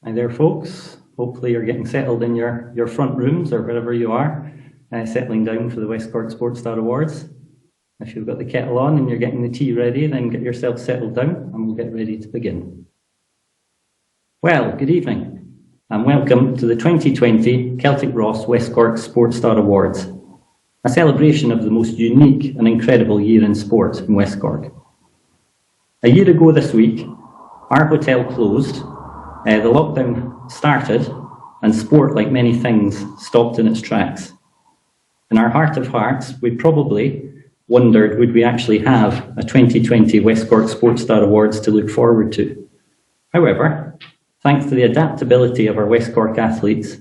Hi there, folks. Hopefully you're getting settled in your front rooms or wherever you are, settling down for the West Cork Sports Star Awards. If you've got the kettle on and you're getting the tea ready, then get yourself settled down and we'll get ready to begin. Well, good evening and welcome to the 2020 Celtic Ross West Cork Sports Star Awards, a celebration of the most unique and incredible year in sport in West Cork. A year ago this week, our hotel closed. The lockdown started and sport, like many things, stopped in its tracks. In our heart of hearts, we probably wondered, would we actually have a 2020 West Cork Sports Star Awards to look forward to? However, thanks to the adaptability of our West Cork athletes,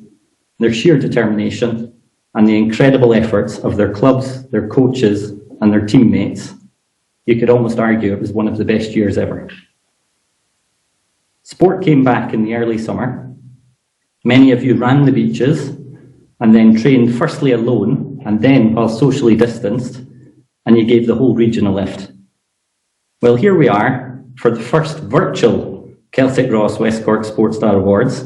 their sheer determination, and the incredible efforts of their clubs, their coaches, and their teammates, you could almost argue it was one of the best years ever. Sport came back in the early summer. Many of you ran the beaches and then trained firstly alone and then while socially distanced, and you gave the whole region a lift. Well, here we are for the first virtual Celtic Ross West Cork Sports Star Awards.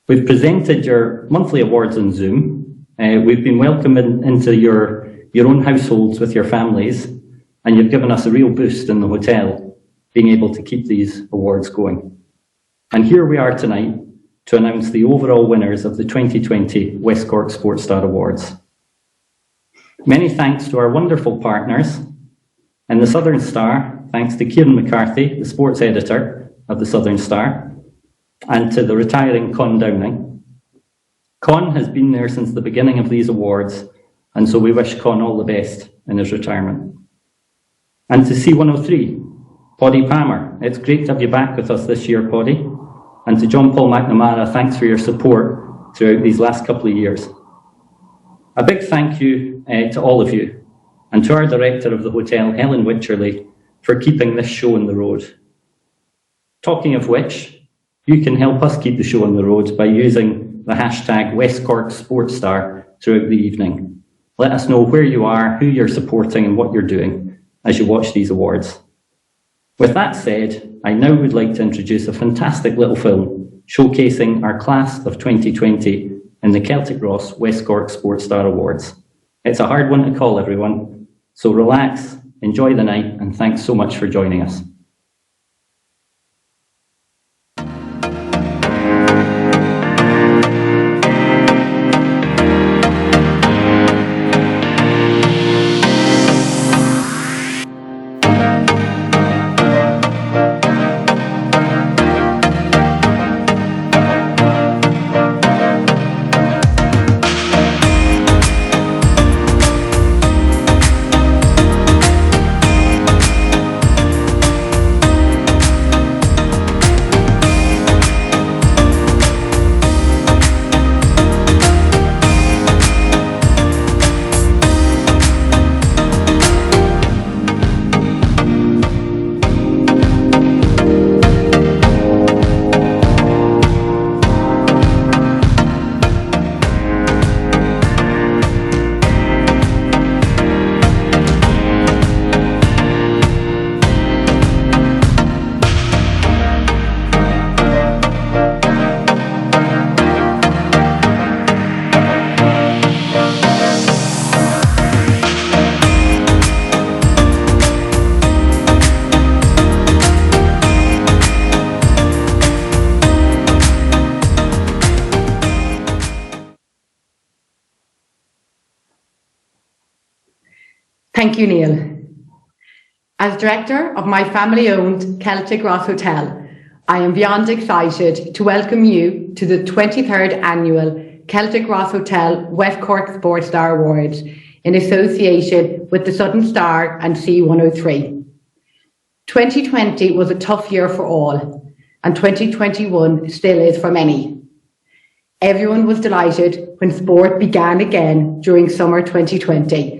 We've presented your monthly awards on Zoom. We've been welcoming into your own households with your families, and you've given us a real boost in the hotel, being able to keep these awards going. And here we are tonight to announce the overall winners of the 2020 West Cork Sports Star Awards. Many thanks to our wonderful partners. In the Southern Star, thanks to Kieran McCarthy, the sports editor of the Southern Star, and to the retiring Con Downing. Con has been there since the beginning of these awards, and so we wish Con all the best in his retirement. And to C103, Poddy Palmer, it's great to have you back with us this year, Poddy. And to John Paul McNamara, thanks for your support throughout these last couple of years. A big thank you to all of you, and to our director of the hotel, Helen Wycherley, for keeping this show on the road. Talking of which, you can help us keep the show on the road by using the hashtag West Cork Sports Star throughout the evening. Let us know where you are, who you're supporting, and what you're doing as you watch these awards. With that said, I now would like to introduce a fantastic little film showcasing our class of 2020 in the Celtic Ross West Cork Sports Star Awards. It's a hard one to call, everyone, so relax, enjoy the night, and thanks so much for joining us. Thank you, Neil. As director of my family-owned Celtic Ross Hotel, I am beyond excited to welcome you to the 23rd Annual Celtic Ross Hotel West Cork Sports Star Awards in association with the Southern Star and C103. 2020 was a tough year for all, and 2021 still is for many. Everyone was delighted when sport began again during summer 2020,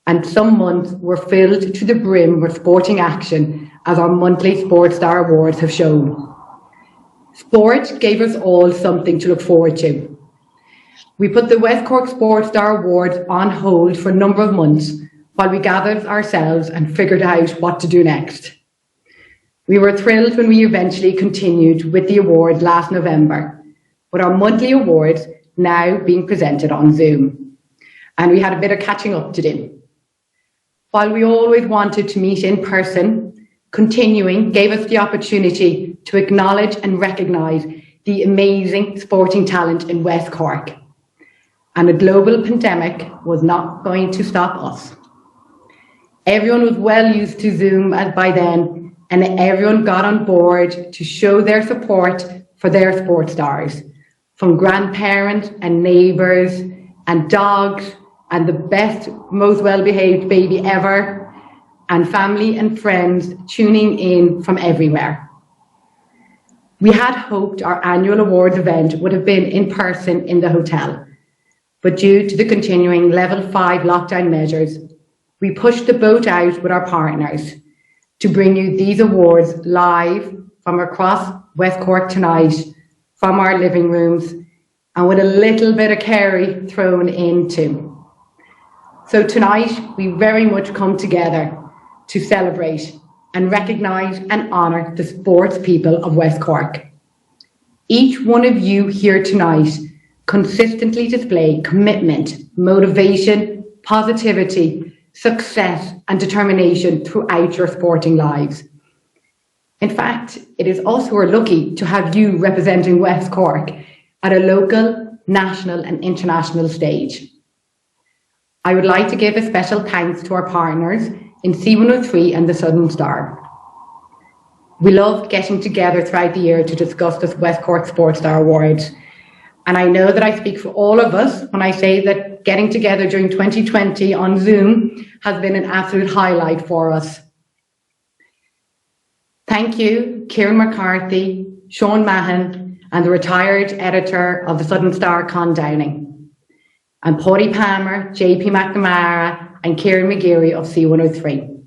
and some months were filled to the brim with sporting action, as our monthly Sports Star Awards have shown. Sport gave us all something to look forward to. We put the West Cork Sports Star Awards on hold for a number of months while we gathered ourselves and figured out what to do next. We were thrilled when we eventually continued with the award last November, with our monthly awards now being presented on Zoom. And we had a bit of catching up to do. While we always wanted to meet in person, continuing gave us the opportunity to acknowledge and recognise the amazing sporting talent in West Cork. And a global pandemic was not going to stop us. Everyone was well used to Zoom by then, and everyone got on board to show their support for their sports stars, from grandparents and neighbours and dogs and the best, most well-behaved baby ever, and family and friends tuning in from everywhere. We had hoped our annual awards event would have been in person in the hotel, but due to the continuing level 5 lockdown measures, we pushed the boat out with our partners to bring you these awards live from across West Cork tonight, from our living rooms, and with a little bit of Kerry thrown in too. So tonight, we very much come together to celebrate and recognise and honour the sports people of West Cork. Each one of you here tonight consistently display commitment, motivation, positivity, success and determination throughout your sporting lives. In fact, it is also we're lucky to have you representing West Cork at a local, national and international stage. I would like to give a special thanks to our partners in C103 and the Southern Star. We love getting together throughout the year to discuss this West Cork Sports Star Awards. And I know that I speak for all of us when I say that getting together during 2020 on Zoom has been an absolute highlight for us. Thank you, Kieran McCarthy, Sean Mahan, and the retired editor of the Southern Star, Con Downing, and Paddy Palmer, JP McNamara, and Kieran McGeary of C103.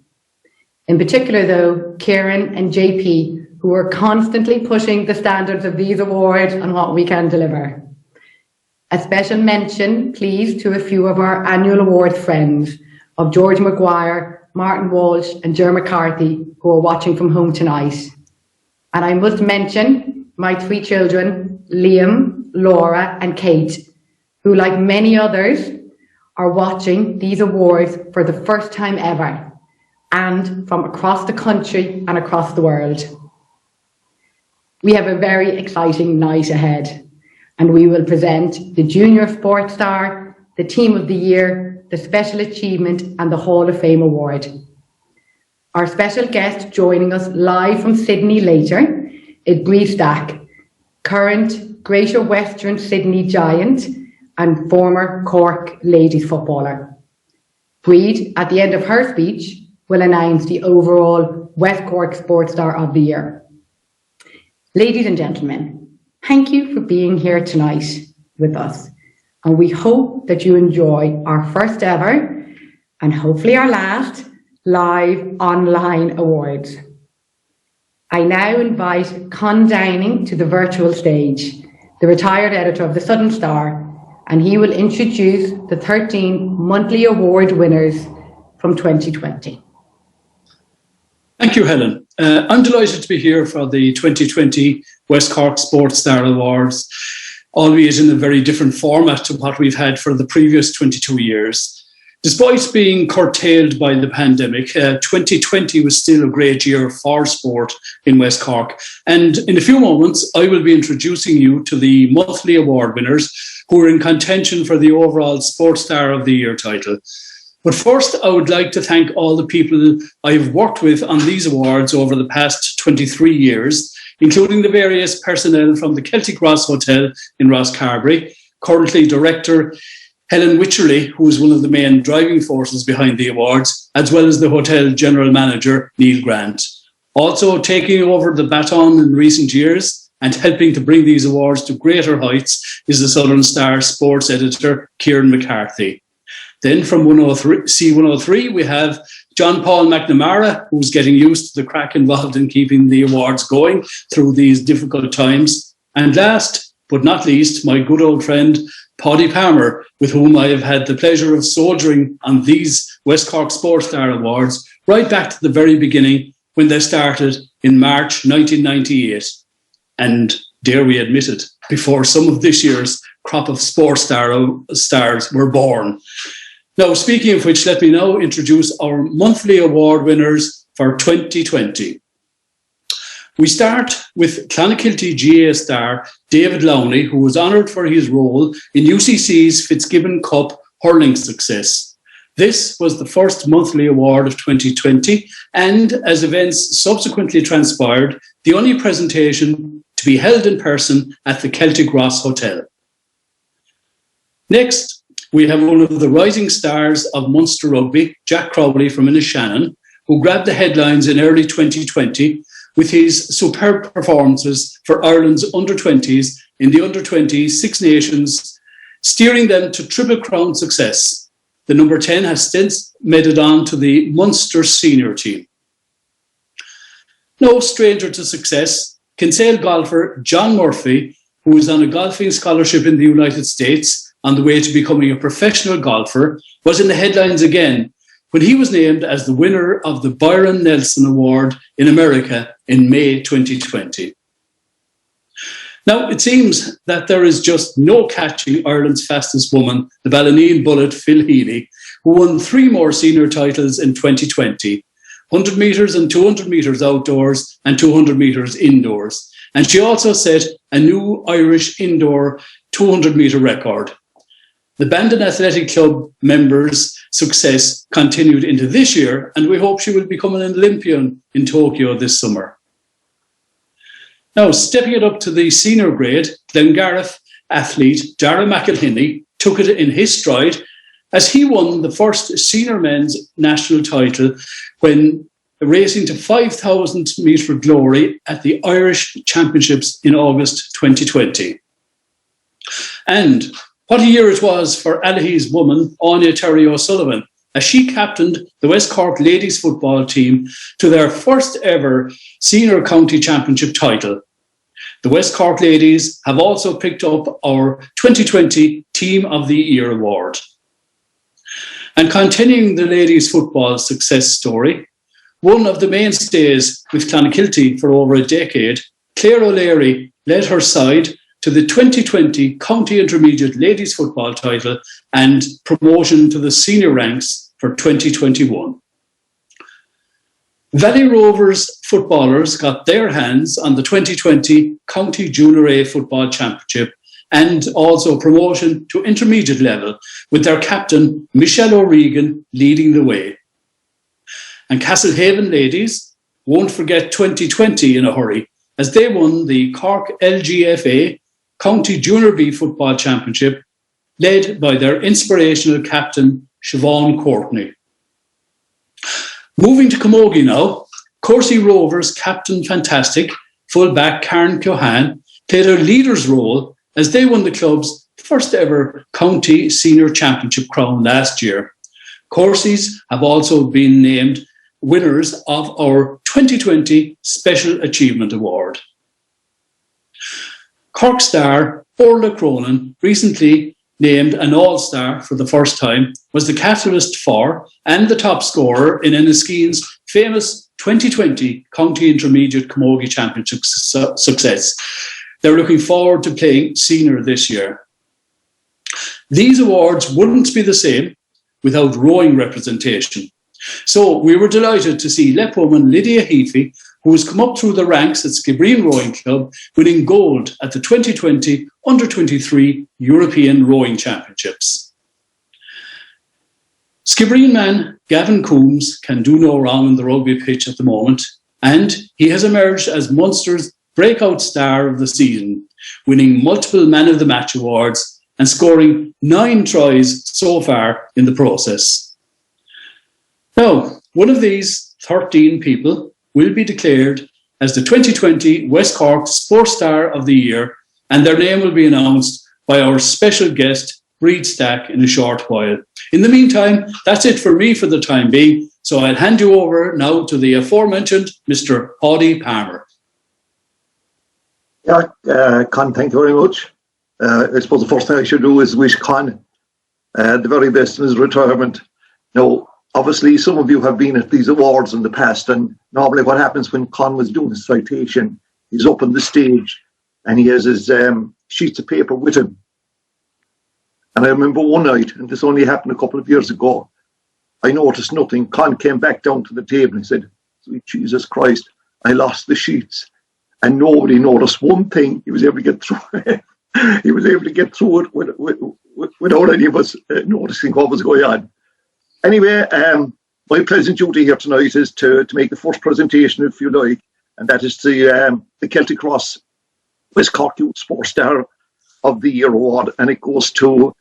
In particular, though, Kieran and JP, who are constantly pushing the standards of these awards and what we can deliver. A special mention, please, to a few of our annual awards friends of George Maguire, Martin Walsh and Ger McCarthy, who are watching from home tonight. And I must mention my 3 children, Liam, Laura and Kate, who, like many others, are watching these awards for the first time ever, and from across the country and across the world. We have a very exciting night ahead, and we will present the Junior Sports Star, the Team of the Year, the Special Achievement and the Hall of Fame Award. Our special guest joining us live from Sydney later is Bree Stack, current Greater Western Sydney Giant and former Cork ladies footballer. Bree, at the end of her speech, will announce the overall West Cork Sports Star of the Year. Ladies and gentlemen, thank you for being here tonight with us, and we hope that you enjoy our first ever, and hopefully our last, live online awards. I now invite Con Downing to the virtual stage, the retired editor of the Southern Star, and he will introduce the 13 monthly award winners from 2020. Thank you, Helen. I'm delighted to be here for the 2020 West Cork Sports Star Awards, albeit in a very different format to what we've had for the previous 22 years. Despite being curtailed by the pandemic, 2020 was still a great year for sport in West Cork. And in a few moments, I will be introducing you to the monthly award winners who are in contention for the overall Sports Star of the Year title. But first, I would like to thank all the people I've worked with on these awards over the past 23 years, including the various personnel from the Celtic Ross Hotel in Rosscarbery, currently director Helen Wycherley, who is one of the main driving forces behind the awards, as well as the hotel general manager, Neil Grant. Also taking over the baton in recent years and helping to bring these awards to greater heights is the Southern Star sports editor, Kieran McCarthy. Then from C103, we have John Paul McNamara, who's getting used to the crack involved in keeping the awards going through these difficult times. And last but not least, my good old friend, Paddy Palmer, with whom I have had the pleasure of soldiering on these West Cork Sports Star Awards right back to the very beginning when they started in March 1998. And dare we admit it, before some of this year's crop of sports stars were born. Now, speaking of which, let me now introduce our monthly award winners for 2020. We start with Clonakilty GA star David Lowney, who was honoured for his role in UCC's Fitzgibbon Cup hurling success. This was the first monthly award of 2020, and as events subsequently transpired, the only presentation to be held in person at the Celtic Ross Hotel. Next, we have one of the rising stars of Munster Rugby, Jack Crowley from Inishannon, who grabbed the headlines in early 2020 with his superb performances for Ireland's under-20s in the under-20 Six Nations, steering them to Triple Crown success. The number 10 has since made it on to the Munster senior team. No stranger to success, Kinsale golfer John Murphy, who is on a golfing scholarship in the United States on the way to becoming a professional golfer, was in the headlines again when he was named as the winner of the Byron Nelson Award in America in May 2020. Now, it seems that there is just no catching Ireland's fastest woman, the Ballineen bullet Phil Healy, who won 3 more senior titles in 2020, 100 metres and 200 metres outdoors and 200 metres indoors. And she also set a new Irish indoor 200 metre record. The Bandon Athletic Club members' success continued into this year, and we hope she will become an Olympian in Tokyo this summer. Now, stepping it up to the senior grade, Glengarriff athlete Dara McElhinney took it in his stride as he won the first senior men's national title when racing to 5,000 metre glory at the Irish Championships in August 2020. And what a year it was for Allihi's woman, Anya Terry O'Sullivan, as she captained the West Cork ladies football team to their first ever senior county championship title. The West Cork ladies have also picked up our 2020 Team of the Year award. And continuing the ladies football success story, one of the mainstays with Clonakilty for over a decade, Claire O'Leary led her side to the 2020 County Intermediate Ladies Football title and promotion to the senior ranks for 2021. Valley Rovers footballers got their hands on the 2020 County Junior A Football Championship and also promotion to intermediate level, with their captain Michelle O'Regan leading the way. And Castlehaven ladies won't forget 2020 in a hurry, as they won the Cork LGFA County Junior B Football Championship, led by their inspirational captain, Siobhan Courtney. Moving to Camogie now, Corsie Rovers captain fantastic fullback Karen Cohan played a leader's role as they won the club's first ever county senior championship crown last year. Corsies have also been named winners of our 2020 Special Achievement Award. Cork star Orla Cronin, recently named an All-Star for the first time, was the catalyst for and the top scorer in Enniskeen's famous 2020 County Intermediate Camogie Championship success. They're looking forward to playing senior this year. These awards wouldn't be the same without rowing representation. So we were delighted to see Lep woman Lydia Heafy, who has come up through the ranks at Skibbereen Rowing Club, winning gold at the 2020 Under-23 European Rowing Championships. Skibbereen man Gavin Coombs can do no wrong on the rugby pitch at the moment, and he has emerged as Munster's breakout star of the season, winning multiple Man of the Match awards and scoring 9 tries so far in the process. Now, one of these 13 people will be declared as the 2020 West Cork Sports Star of the Year, and their name will be announced by our special guest, Breed Stack, in a short while. In the meantime, that's it for me for the time being, so I'll hand you over now to the aforementioned Mr. Hody Palmer. Yeah, Con, thank you very much. I suppose the first thing I should do is wish Con the very best in his retirement. Now, obviously some of you have been at these awards in the past, and normally what happens when Con was doing his citation, he's up on the stage and he has his sheets of paper with him. And I remember one night, and this only happened a couple of years ago, I noticed nothing. Con came back down to the table and said, "Sweet Jesus Christ, I lost the sheets." And nobody noticed one thing. He was able to get through it. He was able to get through it without any of us noticing what was going on. Anyway, my pleasant duty here tonight is to make the first presentation, if you like, and that is the Celtic Cross West Cork Youth Sports Star of the Year award, and it goes to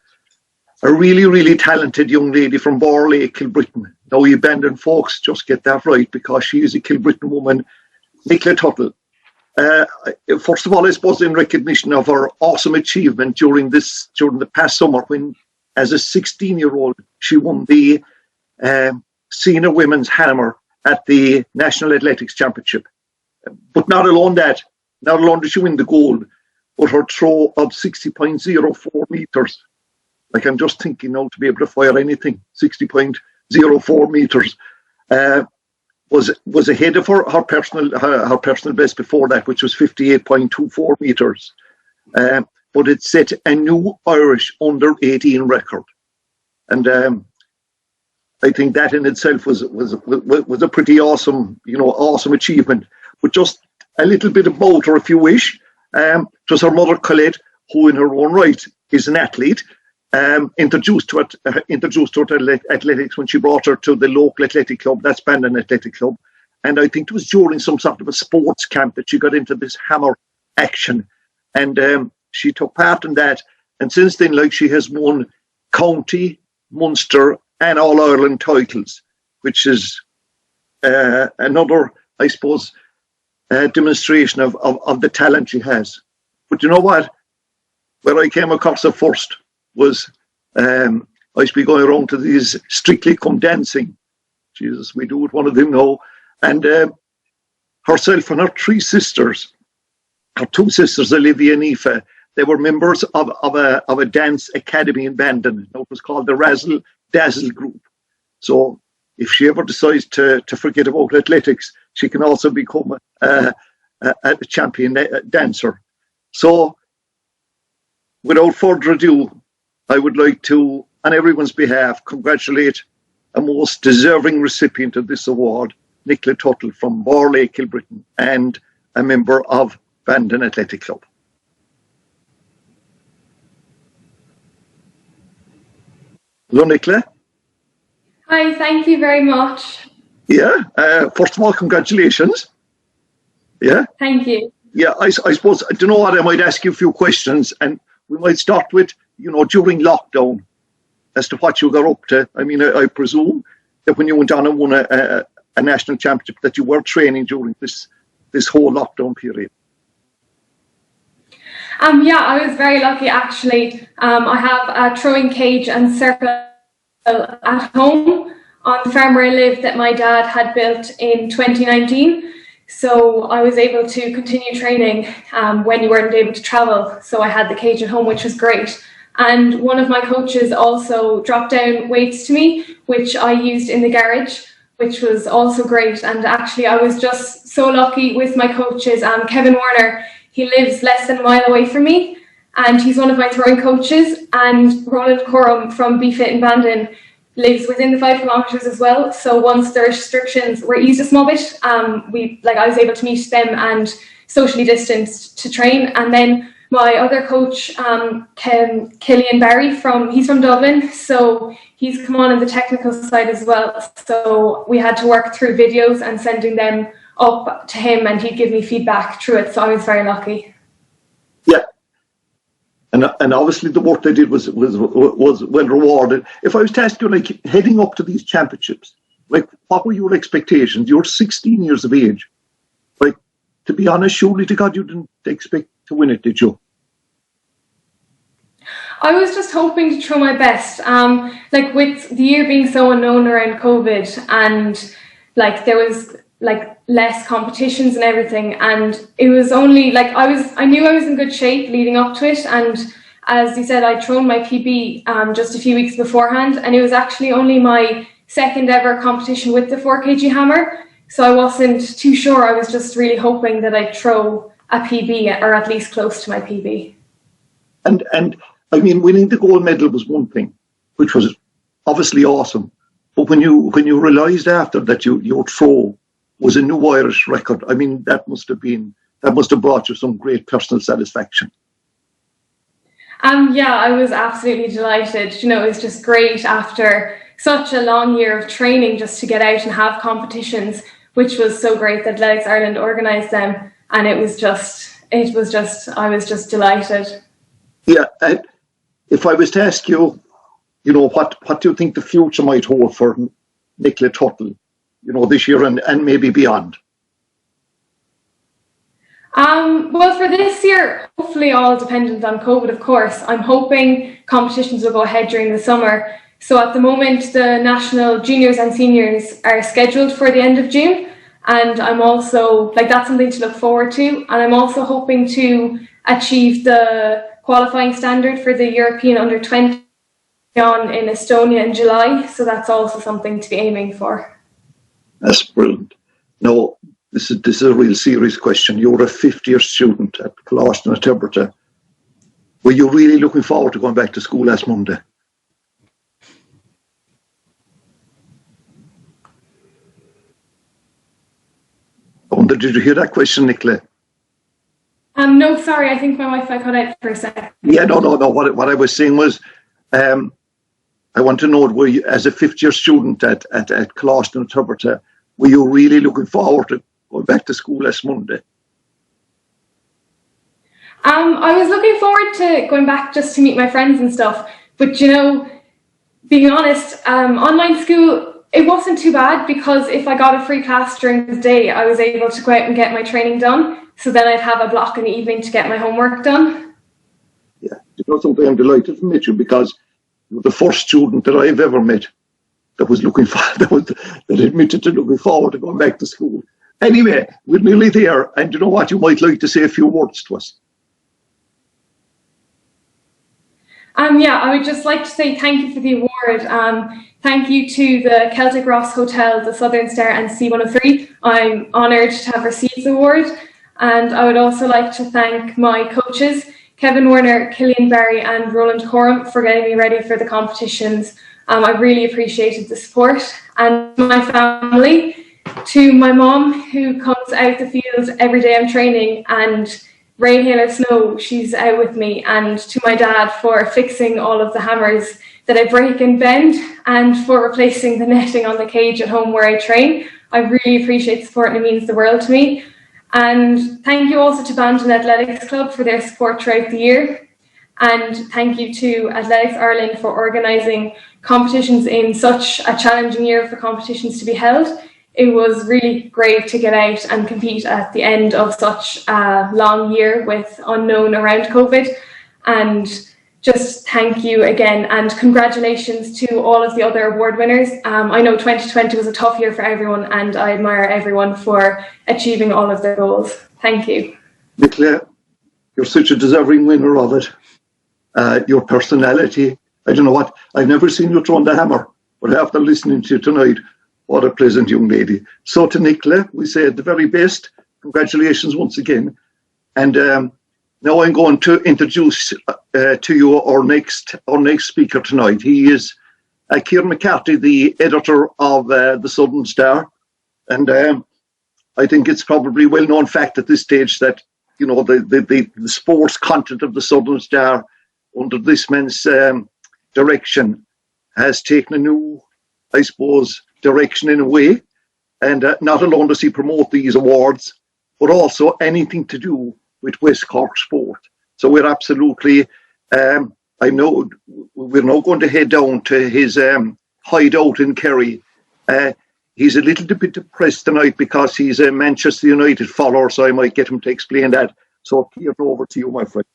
a really, really talented young lady from Borley, Kilbrittain. Now, you Bandon folks just get that right, because she is a Kilbrittain woman, Nicola Tuttle. First of all, I suppose in recognition of her awesome achievement during the past summer, when, as a 16-year-old, she won the senior women's hammer at the National Athletics Championship. But not alone did she win the gold, but her throw of 60.04 meters. Like, I'm just thinking now, to be able to fire anything 60.04 meters was ahead of her personal best before that, which was 58.24 meters. But it set a new Irish under-18 record, and I think that in itself was a pretty awesome achievement. But just a little bit about her, if you wish. It was her mother, Colette, who in her own right is an athlete. Introduced to athletics when she brought her to the local athletic club, that's Bandon Athletic Club. And I think it was during some sort of a sports camp that she got into this hammer action. And she took part in that. And since then, like, she has won county, Munster, and All-Ireland titles, which is another, I suppose, demonstration of the talent she has. But you know what? Where I came across her first was I used to be going around to these Strictly Come Dancing. Jesus, we do it, one of them now. And herself and her two sisters, Olivia and Aoife, they were members of a dance academy in Bandon. It was called the Razzle Dazzle Group. So if she ever decides to forget about athletics, she can also become a champion dancer. So without further ado, I would like to, on everyone's behalf, congratulate a most deserving recipient of this award, Nicola Tuttle from Borley, Kilbrittain, and a member of Bandon Athletic Club. Hello, Nicola. Hi, thank you very much. Yeah, first of all, congratulations. Yeah. Thank you. Yeah, I suppose, I don't know what, I might ask you a few questions, and we might start with, during lockdown, as to what you got up to. I mean, I presume that when you went on and won a national championship, that you were training during this whole lockdown period. Yeah, I was very lucky, actually. I have a throwing cage and circle at home on the farm where I live that my dad had built in 2019. So I was able to continue training when you weren't able to travel. So I had the cage at home, which was great. And one of my coaches also dropped down weights to me, which I used in the garage, which was also great. And actually, I was just so lucky with my coaches. Kevin Warner, he lives less than a mile away from me, and he's one of my throwing coaches. And Roland Coram from BFIT in Bandon lives within the 5 kilometres as well. So once the restrictions were eased a small bit, I was able to meet them and socially distanced to train. And then my other coach, Killian Barry, he's from Dublin, so he's come on the technical side as well. So we had to work through videos and sending them up to him, and he'd give me feedback through it. So I was very lucky. Yeah. And obviously the work they did was well rewarded. If I was to ask you, like, heading up to these championships, like, what were your expectations? You're 16 years of age. Like, to be honest, surely to God you didn't expect to win it, did you? I was just hoping to try my best. Like, with the year being so unknown around COVID, and like there was like less competitions and everything, and it was only like I knew I was in good shape leading up to it, and as you said, I'd thrown my PB just a few weeks beforehand, and it was actually only my second ever competition with the 4 kg hammer. So I wasn't too sure. I was just really hoping that I'd throw a PB or at least close to my PB. And I mean, winning the gold medal was one thing, which was obviously awesome. But when you realised after that your throw was a new Irish record, I mean, that must have brought you some great personal satisfaction. Yeah, I was absolutely delighted. You know, it was just great after such a long year of training just to get out and have competitions, which was so great that Athletics Ireland organised them. And I was just delighted. Yeah, if I was to ask you, you know, what do you think the future might hold for Nicola Tuttle, you know, this year and maybe beyond? Well, for this year, hopefully all dependent on COVID, of course. I'm hoping competitions will go ahead during the summer. So at the moment, the national juniors and seniors are scheduled for the end of June. And I'm also, that's something to look forward to. And I'm also hoping to achieve the qualifying standard for the European Under-20 on in Estonia in July. So that's also something to be aiming for. That's brilliant. No, this is a real serious question. You're a 50-year student at Colossal Tiberta. Were you really looking forward to going back to school last Monday? Did you hear that question, Nicola? No, sorry, I think my Wi-Fi cut out for a second. Yeah, no. What I was saying was, I want to know, were you, as a 50-year student at Colossal Tiberta, were you really looking forward to going back to school last Monday? I was looking forward to going back just to meet my friends and stuff. But, you know, being honest, online school, it wasn't too bad because if I got a free class during the day, I was able to go out and get my training done. So then I'd have a block in the evening to get my homework done. Yeah, you know something, I'm delighted to meet you because you're the first student that I've ever met that was that admitted to looking forward to going back to school. Anyway, we're nearly there, and you know what? You might like to say a few words to us. Yeah, I would just like to say thank you for the award. Thank you to the Celtic Ross Hotel, the Southern Star and C103. I'm honoured to have received the award. And I would also like to thank my coaches, Kevin Warner, Killian Barry and Roland Coram, for getting me ready for the competitions. I really appreciated the support. And my family, to my mom, who comes out the field every day I'm training, and rain, hail or snow, she's out with me, and to my dad for fixing all of the hammers that I break and bend, and for replacing the netting on the cage at home where I train. I really appreciate the support and it means the world to me. And thank you also to Bandon Athletics Club for their support throughout the year. And thank you to Athletics Ireland for organising competitions in such a challenging year for competitions to be held. It was really great to get out and compete at the end of such a long year with unknown around COVID. And just thank you again and congratulations to all of the other award winners. I know 2020 was a tough year for everyone and I admire everyone for achieving all of their goals. Thank you. Nicola, you're such a deserving winner of it. Your personality, I don't know what, I've never seen you throw the hammer, but after listening to you tonight, what a pleasant young lady. So to Nicola, we say the very best. Congratulations once again. And now I'm going to introduce to you our next speaker tonight. He is Ciaran McCarthy, the editor of the Southern Star. And I think it's probably well-known fact at this stage that, you know, the sports content of the Southern Star under this man's direction has taken a new, I suppose, direction in a way. And not alone does he promote these awards, but also anything to do with West Cork sport. So we're absolutely, I know we're now going to head down to his hideout in Kerry. He's a little bit depressed tonight because he's a Manchester United follower, so I might get him to explain that. So Ciaran, over to you, my friend.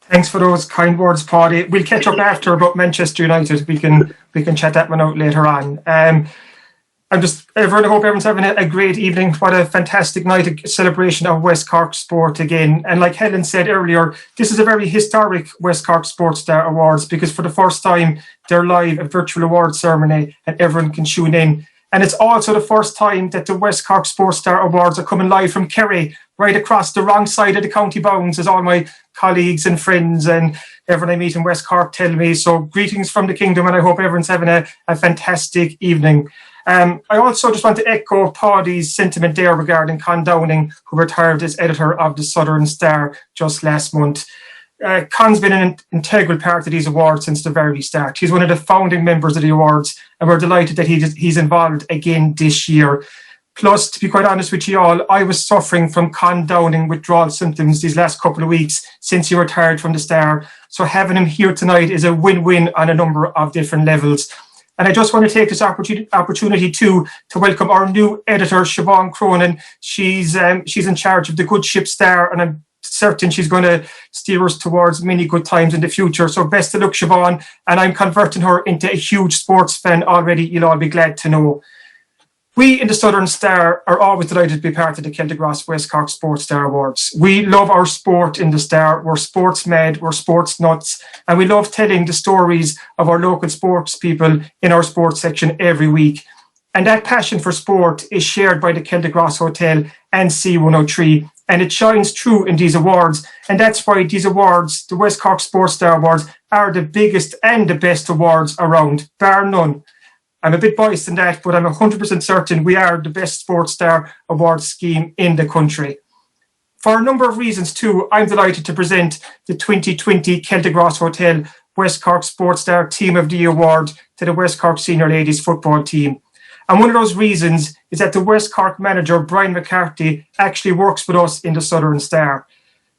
Thanks for those kind words, Paddy. We'll catch up after about Manchester United. We can chat that one out later on. I hope everyone's having a great evening. What a fantastic night, a celebration of West Cork sport again. And like Helen said earlier, this is a very historic West Cork Sports Star Awards, because for the first time, they're live, a virtual award ceremony, and everyone can tune in. And it's also the first time that the West Cork Sports Star Awards are coming live from Kerry, right across the wrong side of the county bounds, as all my colleagues and friends and everyone I meet in West Cork tell me. So greetings from the kingdom, and I hope everyone's having a fantastic evening. I also just want to echo Paddy's sentiment there regarding Con Downing, who retired as editor of the Southern Star just last month. Con's been an integral part of these awards since the very start. He's one of the founding members of the awards, and we're delighted that he's involved again this year. Plus, to be quite honest with you all, I was suffering from Con Downing withdrawal symptoms these last couple of weeks since he retired from the Star. So having him here tonight is a win-win on a number of different levels. And I just want to take this opportunity to welcome our new editor, Siobhan Cronin. She's in charge of the Good Ship Star, and I'm certain she's going to steer us towards many good times in the future. So best of luck, Siobhan. And I'm converting her into a huge sports fan already, you'll all be glad to know. We in the Southern Star are always delighted to be part of the Celtic Ross West Cork Sports Star Awards. We love our sport in the Star. We're sports mad, we're sports nuts, and we love telling the stories of our local sports people in our sports section every week. And that passion for sport is shared by the Celtic Ross Hotel and C103, and it shines through in these awards. And that's why these awards, the West Cork Sports Star Awards, are the biggest and the best awards around, bar none. I'm a bit biased in that, but I'm 100% certain we are the best Sports Star Award scheme in the country. For a number of reasons too, I'm delighted to present the 2020 Celtic Ross Hotel West Cork Sports Star Team of the Year Award to the West Cork Senior Ladies Football Team. And one of those reasons is that the West Cork manager, Brian McCarthy, actually works with us in the Southern Star.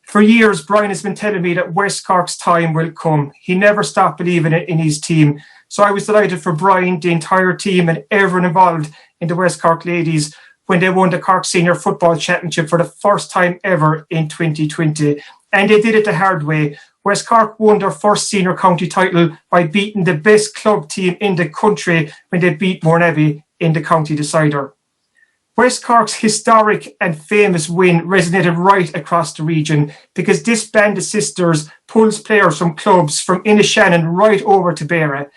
For years, Brian has been telling me that West Cork's time will come. He never stopped believing in his team. So I was delighted for Brian, the entire team, and everyone involved in the West Cork ladies when they won the Cork Senior Football Championship for the first time ever in 2020. And they did it the hard way. West Cork won their first senior county title by beating the best club team in the country when they beat Mourneabbey in the county decider. West Cork's historic and famous win resonated right across the region because this band of sisters pulls players from clubs from Inishannon right over to Beara.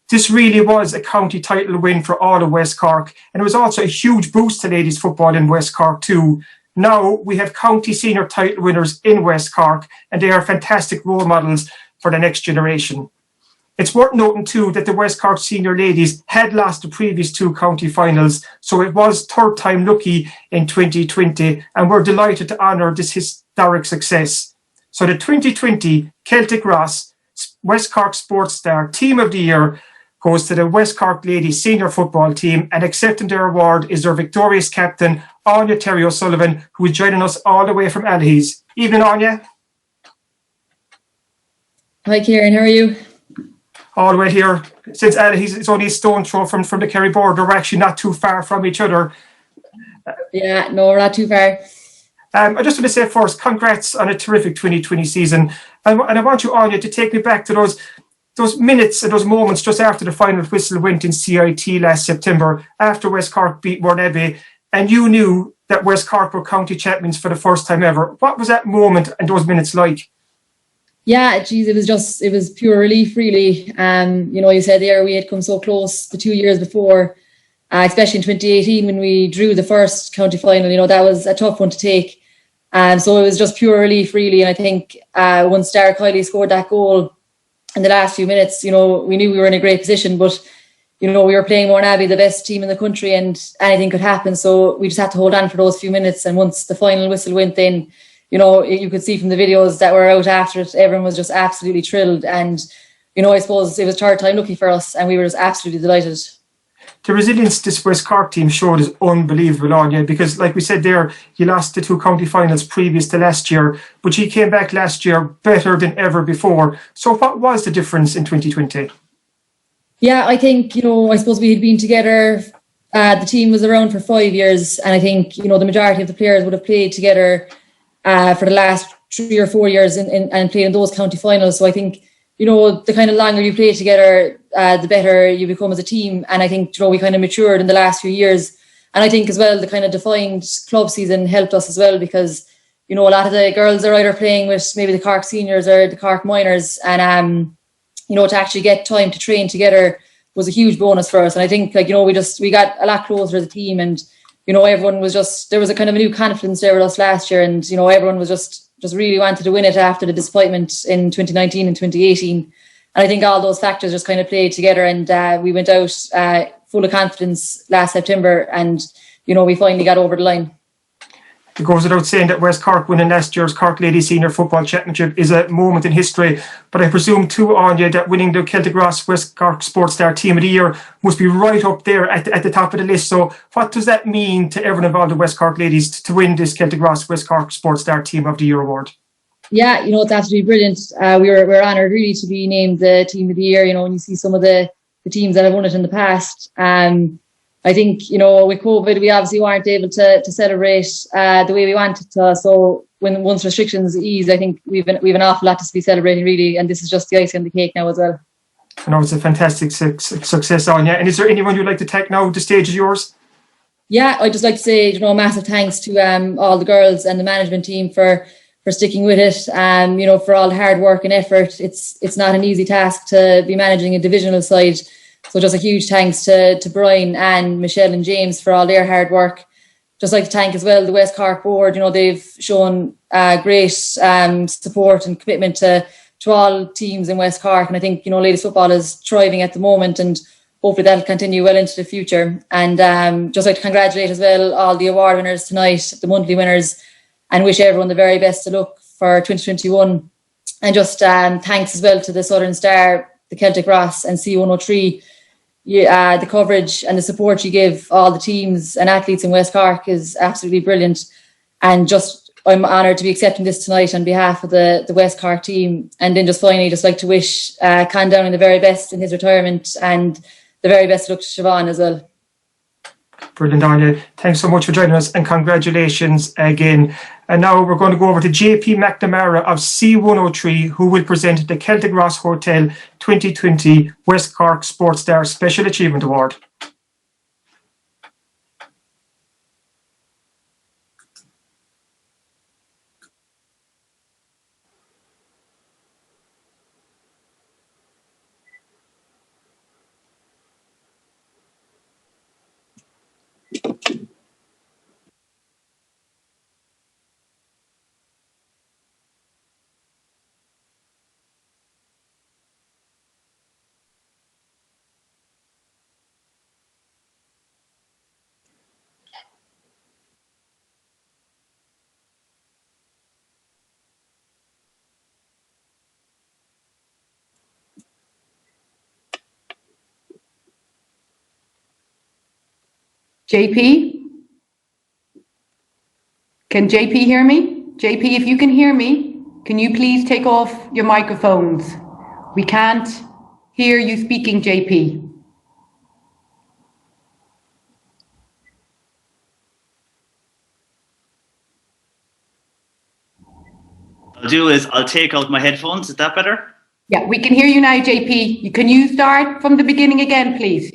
This really was a county title win for all of West Cork, and it was also a huge boost to ladies football in West Cork too. Now we have county senior title winners in West Cork, and they are fantastic role models for the next generation. It's worth noting too that the West Cork senior ladies had lost the previous two county finals, so it was third time lucky in 2020, and we're delighted to honour this historic success. So the 2020 Celtic Ross West Cork Sports Star Team of the Year goes to the West Cork Ladies Senior Football Team, and accepting their award is their victorious captain, Anya Terry O'Sullivan, who is joining us all the way from Allihies. Evening, Anya. Hi, Kieran, how are you? All the way here. Since Allihies is only a stone's throw from the Kerry border, we're actually not too far from each other. Yeah, no, we're not too far. I just want to say first, congrats on a terrific 2020 season. And I want you, Anya, to take me back to those minutes and those moments just after the final whistle went in CIT last September, after West Cork beat Mourneabbey, and you knew that West Cork were county champions for the first time ever. What was that moment and those minutes like? Yeah, geez, it was pure relief, really. You said there we had come so close the 2 years before, especially in 2018 when we drew the first county final. That was a tough one to take. So it was just pure relief, really. And I think once Dara Kiley scored that goal in the last few minutes, we knew we were in a great position, but we were playing Mourneabbey, the best team in the country, and anything could happen. So we just had to hold on for those few minutes. And once the final whistle went, then you could see from the videos that were out after it, everyone was just absolutely thrilled. And I suppose it was third time lucky for us, and we were just absolutely delighted. The resilience this West Cork team showed is unbelievable, Anya, because like we said there, you lost the two county finals previous to last year, but you came back last year better than ever before. So what was the difference in 2020? Yeah, I think, I suppose we had been together, the team was around for 5 years, and I think, the majority of the players would have played together for the last 3 or 4 years and played in those county finals. So I think, the kind of longer you play together, the better you become as a team. And I think, we kind of matured in the last few years. And I think as well, the kind of defined club season helped us as well, because, a lot of the girls are either playing with maybe the Cork seniors or the Cork minors. And, to actually get time to train together was a huge bonus for us. And I think, we got a lot closer as a team, and, everyone was there was a kind of a new confidence there with us last year. And, everyone was just really wanted to win it after the disappointment in 2019 and 2018. And I think all those factors just kind of played together, and we went out full of confidence last September, and, we finally got over the line. It goes without saying that West Cork winning last year's Cork Ladies Senior Football Championship is a moment in history. But I presume too, Anya, that winning the Celtic Ross West Cork Sports Star Team of the Year must be right up there at the top of the list. So what does that mean to everyone involved in West Cork Ladies to win this Celtic Ross West Cork Sports Star Team of the Year award? Yeah, it's absolutely brilliant. We're honoured really to be named the Team of the Year. When you see some of the teams that have won it in the past. I think, with COVID, we obviously weren't able to celebrate the way we wanted to. So once restrictions ease, I think we've an awful lot to be celebrating, really. And this is just the icing on the cake now as well. I know it's a fantastic success, Anya. And is there anyone you'd like to thank now? The stage is yours. Yeah, I'd just like to say, massive thanks to all the girls and the management team for sticking with it. For all the hard work and effort. It's not an easy task to be managing a divisional side. So just a huge thanks to Brian and Michelle and James for all their hard work. Just like to thank as well the West Cork board. They've shown great support and commitment to all teams in West Cork. And I think, ladies football is thriving at the moment, and hopefully that'll continue well into the future. And just like to congratulate as well all the award winners tonight, the monthly winners, and wish everyone the very best to look for 2021. And just thanks as well to the Southern Star, the Celtic Ross and C103. The coverage and the support you give all the teams and athletes in West Cork is absolutely brilliant. And I'm honoured to be accepting this tonight on behalf of the West Cork team. And then just finally, just like to wish Con Downing the very best in his retirement, and the very best luck to Siobhan as well. Brilliant, Anya. Thanks so much for joining us, and congratulations again. And now we're going to go over to JP McNamara of C103, who will present the Celtic Ross Hotel 2020 West Cork Sports Star Special Achievement Award. JP? Can JP hear me? JP, if you can hear me, can you please take off your microphones? We can't hear you speaking, JP. I'll do is I'll take out my headphones. Is that better? Yeah, we can hear you now, JP. Can you start from the beginning again, please?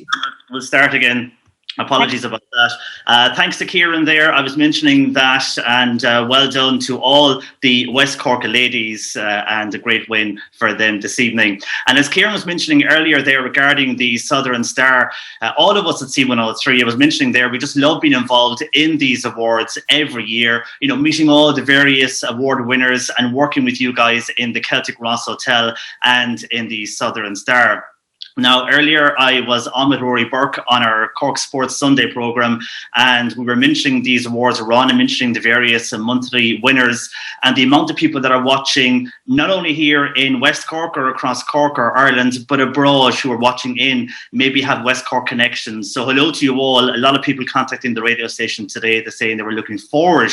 We'll start again. Apologies about that. Thanks to Kieran there. I was mentioning that, and well done to all the West Cork ladies, and a great win for them this evening. And as Kieran was mentioning earlier there regarding the Southern Star, all of us at C103, I was mentioning there, we just love being involved in these awards every year, meeting all the various award winners and working with you guys in the Celtic Ross Hotel and in the Southern Star. Now, earlier I was on with Rory Burke on our Cork Sports Sunday programme, and we were mentioning these awards around and mentioning the various monthly winners and the amount of people that are watching, not only here in West Cork or across Cork or Ireland, but abroad who are watching in, maybe have West Cork connections. So hello to you all. A lot of people contacting the radio station today. They're saying they were looking forward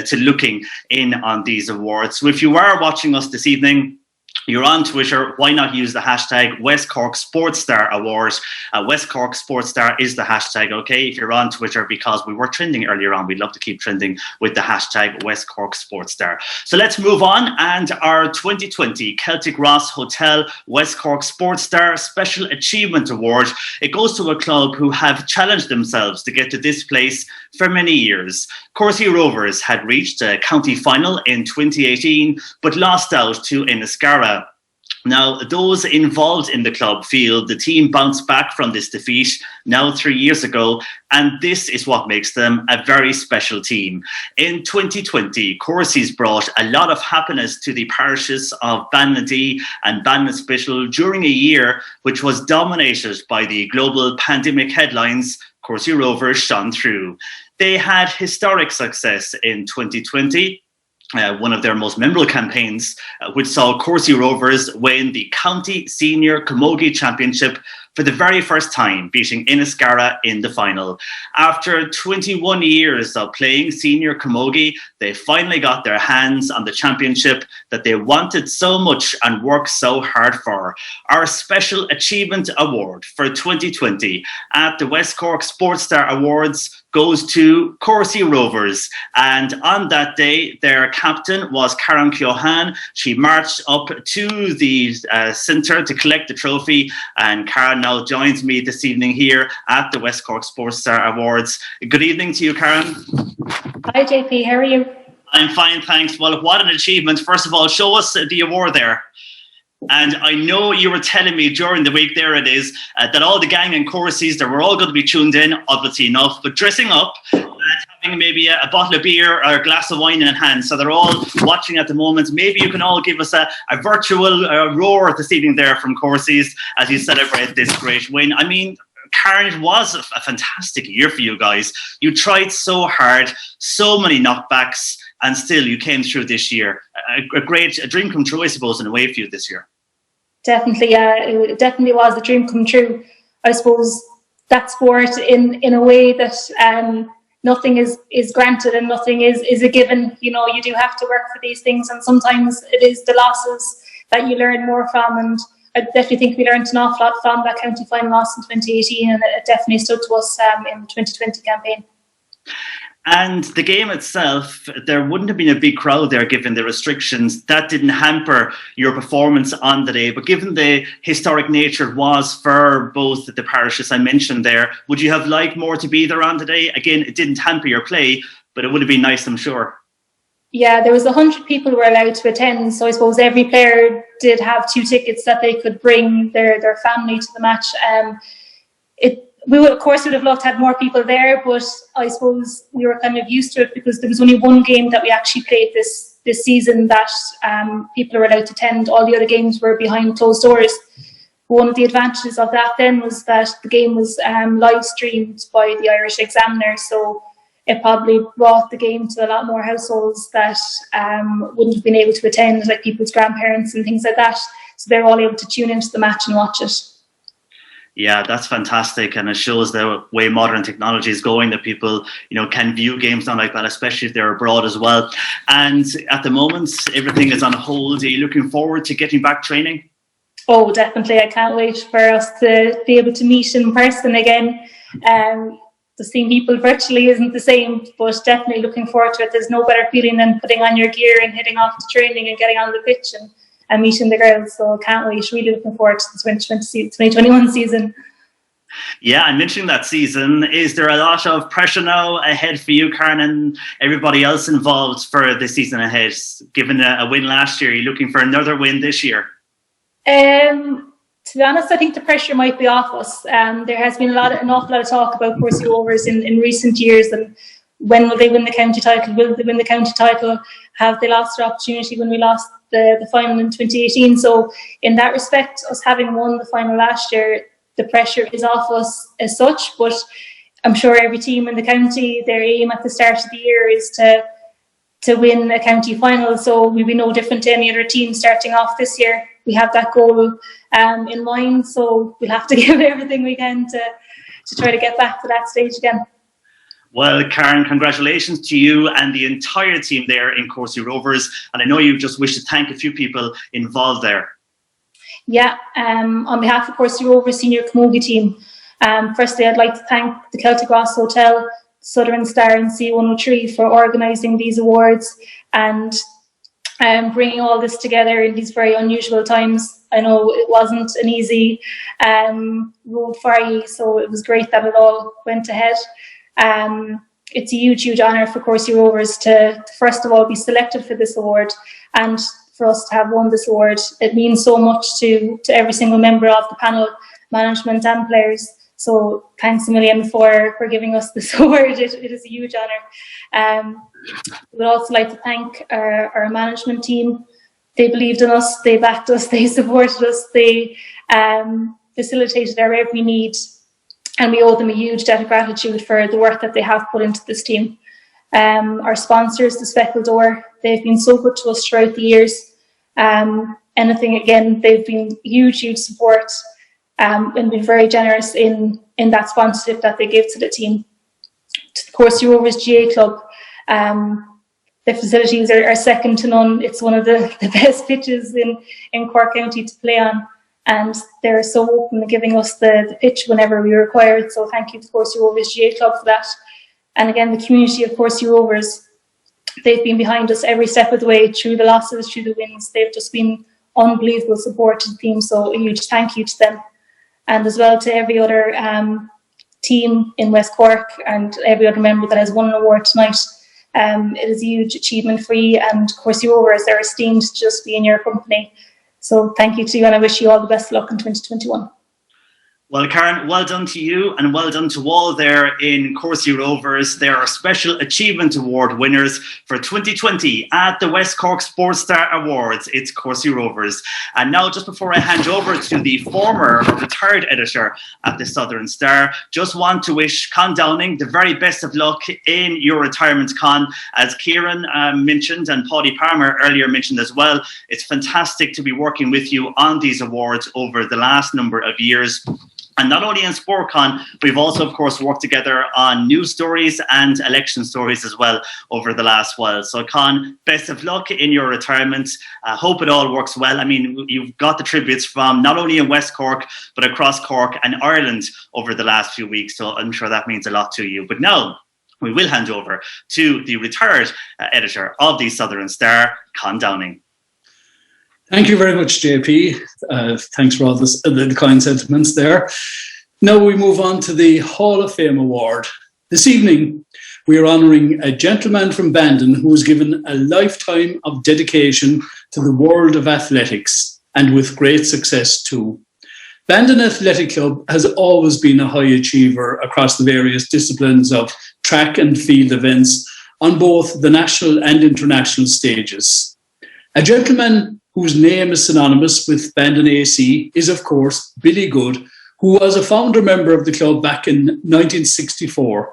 to looking in on these awards. So if you are watching us this evening, you're on Twitter, why not use the hashtag West Cork Sports Star Award? West Cork Sports Star is the hashtag, okay, if you're on Twitter, because we were trending earlier on. We'd love to keep trending with the hashtag West Cork Sports Star. So let's move on. And our 2020 Celtic Ross Hotel West Cork Sports Star Special Achievement Award, it goes to a club who have challenged themselves to get to this place for many years. Cork Rovers had reached a county final in 2018, but lost out to Enniscarra. Now, those involved in the club feel the team bounced back from this defeat now 3 years ago, and this is what makes them a very special team. In 2020, Corsies brought a lot of happiness to the parishes of Bannadee and Bannaspittle during a year which was dominated by the global pandemic headlines. Corsie Rovers shone through. They had historic success in 2020. One of their most memorable campaigns, which saw Corsie Rovers win the County Senior Camogie Championship for the very first time, beating Enniscarra in the final. After 21 years of playing senior camogie, they finally got their hands on the championship that they wanted so much and worked so hard for. Our Special Achievement Award for 2020 at the West Cork Sports Star Awards goes to Corsie Rovers. And on that day, their captain was Karen Keohane. She marched up to the centre to collect the trophy. And Karen now joins me this evening here at the West Cork Sports Star Awards. Good evening to you, Karen. Hi, JP. How are you? I'm fine, thanks. Well, what an achievement. First of all, show us the award there. And I know you were telling me during the week, there it is, that all the gang and Corsies, they were all going to be tuned in, obviously enough, but dressing up, having maybe a bottle of beer or a glass of wine in hand. So they're all watching at the moment. Maybe you can all give us a virtual roar this evening there from Corsies as you celebrate this great win. I mean, Karen, it was a fantastic year for you guys. You tried so hard, so many knockbacks, and still you came through this year. A dream come true, I suppose, in a way for you this year. Definitely, yeah. It definitely was a dream come true. I suppose that sport in a way that nothing is granted and nothing is a given. You know, you do have to work for these things, and sometimes it is the losses that you learn more from. And I definitely think we learned an awful lot from that county final loss in 2018, and it definitely stood to us in the 2020 campaign. And the game itself, there wouldn't have been a big crowd there given the restrictions. That didn't hamper your performance on the day. But given the historic nature it was for both the parishes I mentioned there, would you have liked more to be there on the day? Again, it didn't hamper your play, but it would have been nice, I'm sure. Yeah, there was 100 people were allowed to attend. So I suppose every player did have 2 tickets that they could bring their family to the match. We would, of course, would have loved to have more people there, but I suppose we were kind of used to it because there was only one game that we actually played this season that people were allowed to attend. All the other games were behind closed doors. One of the advantages of that then was that the game was live streamed by the Irish Examiner, so it probably brought the game to a lot more households that wouldn't have been able to attend, like people's grandparents and things like that. So they're all able to tune into the match and watch it. Yeah, that's fantastic, and it shows the way modern technology is going, that people, can view games now like that, especially if they're abroad as well. And at the moment, everything is on hold. Are you looking forward to getting back training? Oh, definitely. I can't wait for us to be able to meet in person again. Just seeing people virtually isn't the same, but definitely looking forward to it. There's no better feeling than putting on your gear and heading off to training and getting on the pitch and meeting the girls. So can't wait. Really looking forward to the 2021 season. Yeah, and mentioning that season, is there a lot of pressure now ahead for you, Karen, and everybody else involved for the season ahead? Given a win last year, are you looking for another win this year? To be honest, I think the pressure might be off us. There has been an awful lot of talk about Corsie Rovers in recent years, and when will they win the county title? Will they win the county title? Have they lost their opportunity when we lost the final in 2018? So in that respect, us having won the final last year, the pressure is off us as such, but I'm sure every team in the county, their aim at the start of the year is to win a county final. So we'll be no different to any other team starting off this year. We have that goal in mind, so we'll have to give everything we can to try to get back to that stage again. Well, Karen, congratulations to you and the entire team there in Corsie Rovers. And I know you just wish to thank a few people involved there. Yeah, on behalf of Corsie Rovers Senior Camogie team, firstly, I'd like to thank the Celtic Ross Hotel, Southern Star and C103 for organising these awards and bringing all this together in these very unusual times. I know it wasn't an easy road for you, so it was great that it all went ahead. It's a huge, huge honour for Corsie Rovers to first of all be selected for this award, and for us to have won this award. It means so much to every single member of the panel, management and players. So thanks a million for giving us this award. It is a huge honour. We'd also like to thank our management team. They believed in us, they backed us, they supported us, they facilitated our every need, and we owe them a huge debt of gratitude for the work that they have put into this team. Our sponsors, the Speckled Door, they've been so good to us throughout the years. They've been huge support and been very generous in that sponsorship that they give to the team. To the Corsie Rovers GA Club, the facilities are second to none. It's one of the best pitches in Cork County to play on, and they're so open to giving us the pitch whenever we require it. So thank you to Corsie Rovers GA Club for that. And again, the community of Corsie Rovers, they've been behind us every step of the way, through the losses, through the wins. They've just been unbelievable support to the team, so a huge thank you to them. And as well to every other team in West Cork and every other member that has won an award tonight. It is a huge achievement for you, and Corsie Rovers are esteemed to just be in your company. So thank you to you, and I wish you all the best of luck in 2021. Well, Karen, well done to you and well done to all there in Corsie Rovers. There are Special Achievement Award winners for 2020 at the West Cork Sports Star Awards. It's Corsie Rovers. And now, just before I hand over to the former or retired editor at the Southern Star, just want to wish Con Downing the very best of luck in your retirement, Con. As Kieran mentioned and Paddy Palmer earlier mentioned as well, it's fantastic to be working with you on these awards over the last number of years. And not only in SportCon, we've also, of course, worked together on news stories and election stories as well over the last while. So, Con, best of luck in your retirement. Hope it all works well. I mean, you've got the tributes from not only in West Cork, but across Cork and Ireland over the last few weeks. So I'm sure that means a lot to you. But now we will hand over to the retired editor of the Southern Star, Con Downing. Thank you very much, JP. Thanks for all the kind sentiments there. Now we move on to the Hall of Fame Award. This evening, we are honouring a gentleman from Bandon who was given a lifetime of dedication to the world of athletics, and with great success too. Bandon Athletic Club has always been a high achiever across the various disciplines of track and field events on both the national and international stages. A gentleman whose name is synonymous with Bandon AC is, of course, Billy Good, who was a founder member of the club back in 1964.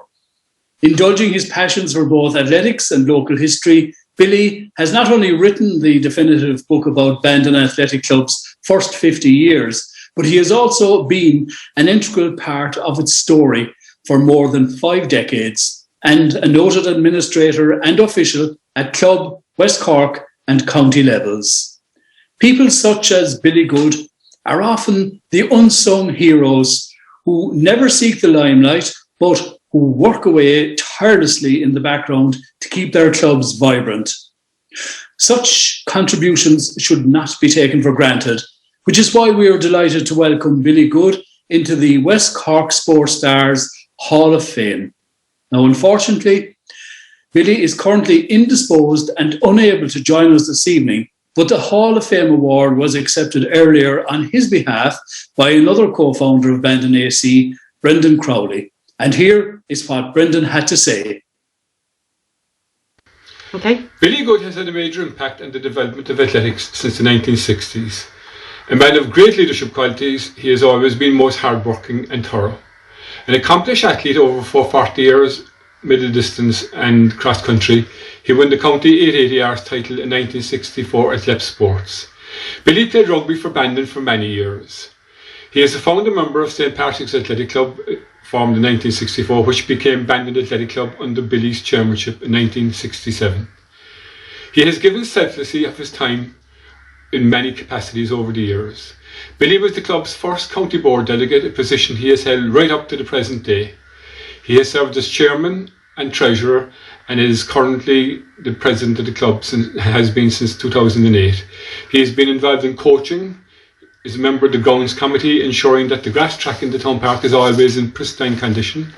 Indulging his passions for both athletics and local history, Billy has not only written the definitive book about Bandon Athletic Club's first 50 years, but he has also been an integral part of its story for more than 5 decades, and a noted administrator and official at club, West Cork and county levels. People such as Billy Good are often the unsung heroes who never seek the limelight, but who work away tirelessly in the background to keep their clubs vibrant. Such contributions should not be taken for granted, which is why we are delighted to welcome Billy Good into the West Cork Sports Stars Hall of Fame. Now, unfortunately, Billy is currently indisposed and unable to join us this evening, but the Hall of Fame award was accepted earlier on his behalf by another co-founder of Bandon AC, Brendan Crowley. And here is what Brendan had to say. Okay. Billy Good has had a major impact on the development of athletics since the 1960s. A man of great leadership qualities, he has always been most hardworking and thorough. An accomplished athlete over 40 years, middle distance and cross country, he won the county 880 hours title in 1964 at Lep Sports. Billy played rugby for Bandon for many years. He is a founder member of St. Patrick's Athletic Club formed in 1964, which became Bandon Athletic Club under Billy's chairmanship in 1967. He has given selflessly of his time in many capacities over the years. Billy was the club's first county board delegate, a position he has held right up to the present day. He has served as chairman and treasurer and is currently the president of the club has been since 2008. He has been involved in coaching, is a member of the grounds committee, ensuring that the grass track in the town park is always in pristine condition.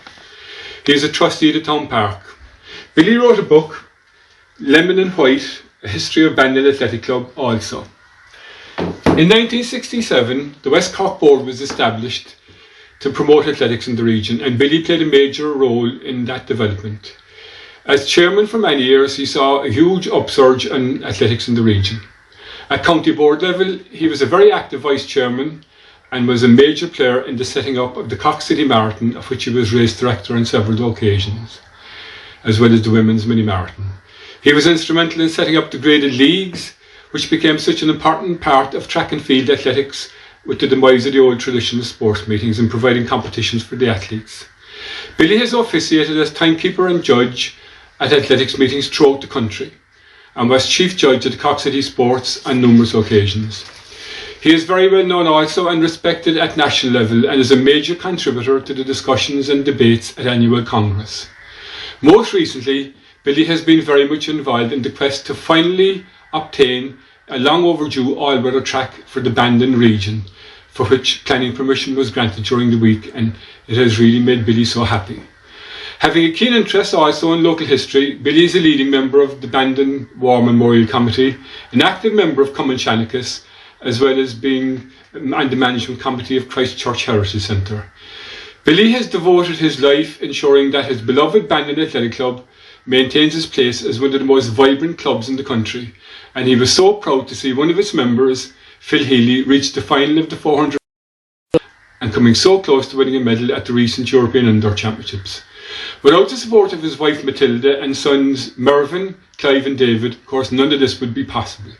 He is a trustee of the town park. Billy wrote a book, Lemon and White, A History of Bandon Athletic Club also. In 1967, the West Cork Board was established to promote athletics in the region, and Billy played a major role in that development. As chairman for many years, he saw a huge upsurge in athletics in the region. At county board level, he was a very active vice chairman and was a major player in the setting up of the Cork City Marathon, of which he was race director on several occasions, as well as the Women's Mini Marathon. He was instrumental in setting up the graded leagues, which became such an important part of track and field athletics with the demise of the old traditional sports meetings and providing competitions for the athletes. Billy has officiated as timekeeper and judge at athletics meetings throughout the country and was chief judge at the Cork City Sports on numerous occasions. He is very well known also and respected at national level and is a major contributor to the discussions and debates at annual Congress. Most recently, Billy has been very much involved in the quest to finally obtain a long overdue all-weather track for the Bandon region, for which planning permission was granted during the week, and it has really made Billy so happy. Having a keen interest also in local history, Billy is a leading member of the Bandon War Memorial Committee, an active member of Cumann Shanachas, as well as being on the management committee of Christchurch Heritage Centre. Billy has devoted his life ensuring that his beloved Bandon Athletic Club maintains its place as one of the most vibrant clubs in the country, and he was so proud to see one of its members, Phil Healy, reach the final of the 400 and coming so close to winning a medal at the recent European Indoor Championships. Without the support of his wife Matilda and sons Mervyn, Clive and David, of course none of this would be possible.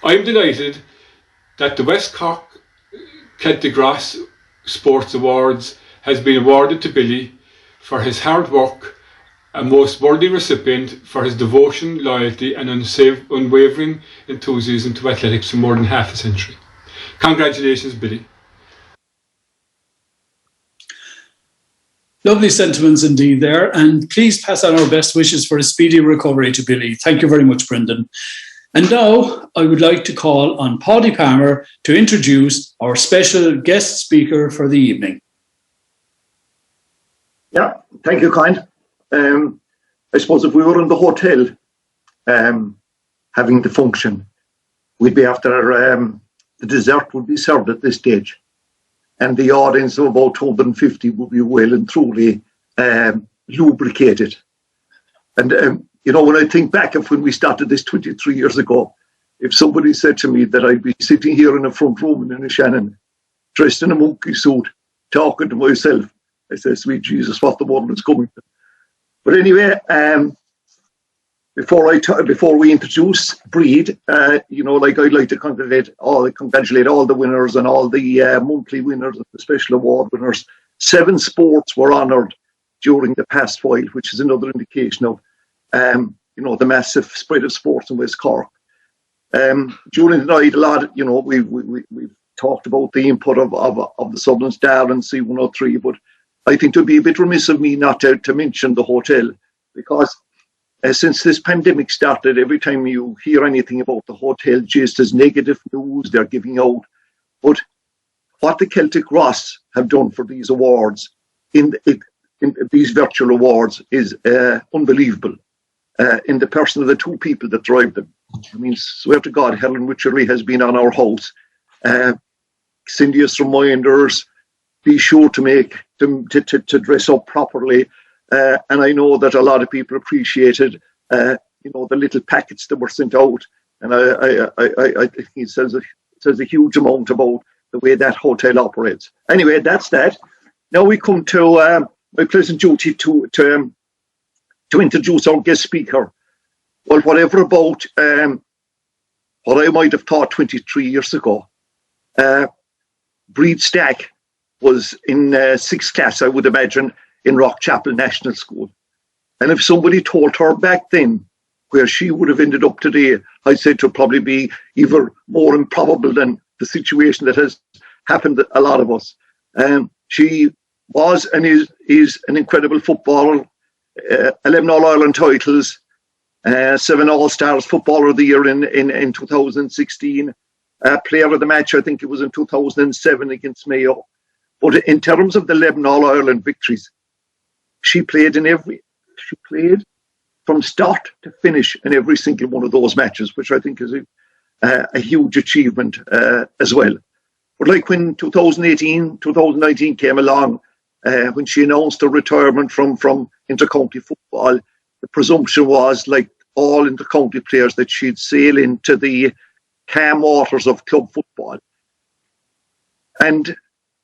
I am delighted that the West Cork Celtic Grass Sports Awards has been awarded to Billy for his hard work, a most worthy recipient for his devotion, loyalty and unwavering enthusiasm to athletics for more than half a century. Congratulations, Billy. Lovely sentiments indeed there, and please pass on our best wishes for a speedy recovery to Billy. Thank you very much, Brendan. And now I would like to call on Paddy Palmer to introduce our special guest speaker for the evening. Yeah, thank you, kind. I suppose if we were in the hotel having the function, we'd be after the dessert would be served at this stage, and the audience of about 250 would be well and truly lubricated. And you know, when I think back of when we started this 23 years ago, if somebody said to me that I'd be sitting here in a front room in a Shannon, dressed in a monkey suit, talking to myself, I said, sweet Jesus, what the world is coming to. But anyway, before we introduce Breed, you know, like I'd like to congratulate all the winners and all the monthly winners and the special award winners. 7 sports were honoured during the past while, which is another indication of you know, the massive spread of sports in West Cork. During the night, a lot, you know, we've talked about the input of the Sutherland Star and C103, but I think it would be a bit remiss of me not to mention the hotel, because since this pandemic started, every time you hear anything about the hotel, just as negative news they're giving out. But what the Celtic Ross have done for these awards, in these virtual awards, is unbelievable. In the person of the 2 people that drive them. I mean, swear to God, Helen Witcherly has been on our house. Send us reminders. Be sure to make them to dress up properly. And I know that a lot of people appreciated, you know, the little packets that were sent out. And I think it says a huge amount about the way that hotel operates. Anyway, that's that. Now we come to my pleasant duty to introduce our guest speaker. Well, whatever about what I might have thought 23 years ago, Breed Stack was in 6th class, I would imagine, in Rockchapel National School. And if somebody told her back then where she would have ended up today, I'd say it would probably be even more improbable than the situation that has happened to a lot of us. She was and is an incredible footballer, 11 All-Ireland titles, 7 All-Stars, Footballer of the Year in 2016, Player of the Match, I think it was in 2007 against Mayo. But in terms of the 11 All-Ireland victories, she played from start to finish in every single one of those matches, which I think is a huge achievement as well. But like when 2019 came along, when she announced her retirement from intercounty football, the presumption was, like all intercounty players, that she'd sail into the calm waters of club football. And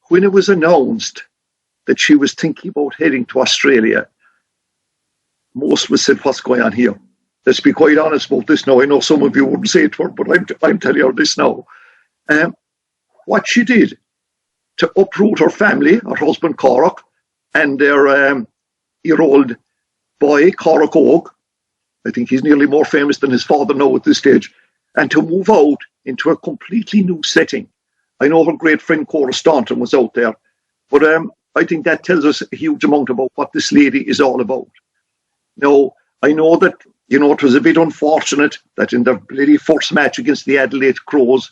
when it was announced that she was thinking about heading to Australia, most of us said, what's going on here? Let's be quite honest about this now. I know some of you wouldn't say it to her, but I'm telling you this now. What she did to uproot her family, her husband Cork, and their year-old boy, Cork Oak, I think he's nearly more famous than his father now at this stage, and to move out into a completely new setting. I know her great friend Cora Staunton was out there, but I think that tells us a huge amount about what this lady is all about. Now, I know that, it was a bit unfortunate that in the bloody first match against the Adelaide Crows,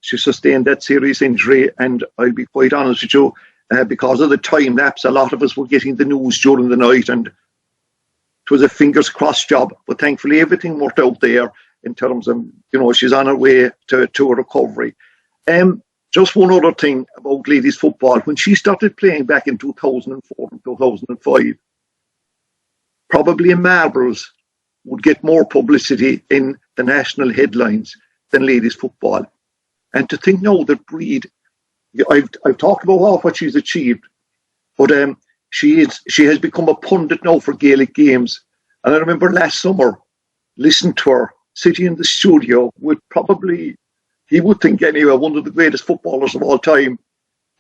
she sustained that serious injury, and I'll be quite honest with you, because of the time lapse, a lot of us were getting the news during the night, and it was a fingers crossed job, but thankfully everything worked out there in terms of, she's on her way to a recovery. Just one other thing about ladies football. When she started playing back in 2004 and 2005, probably marbles would get more publicity in the national headlines than ladies football. And to think now that Breed, I've talked about what she's achieved, but she has become a pundit now for Gaelic games. And I remember last summer listening to her sitting in the studio with probably, he would think anyway, one of the greatest footballers of all time,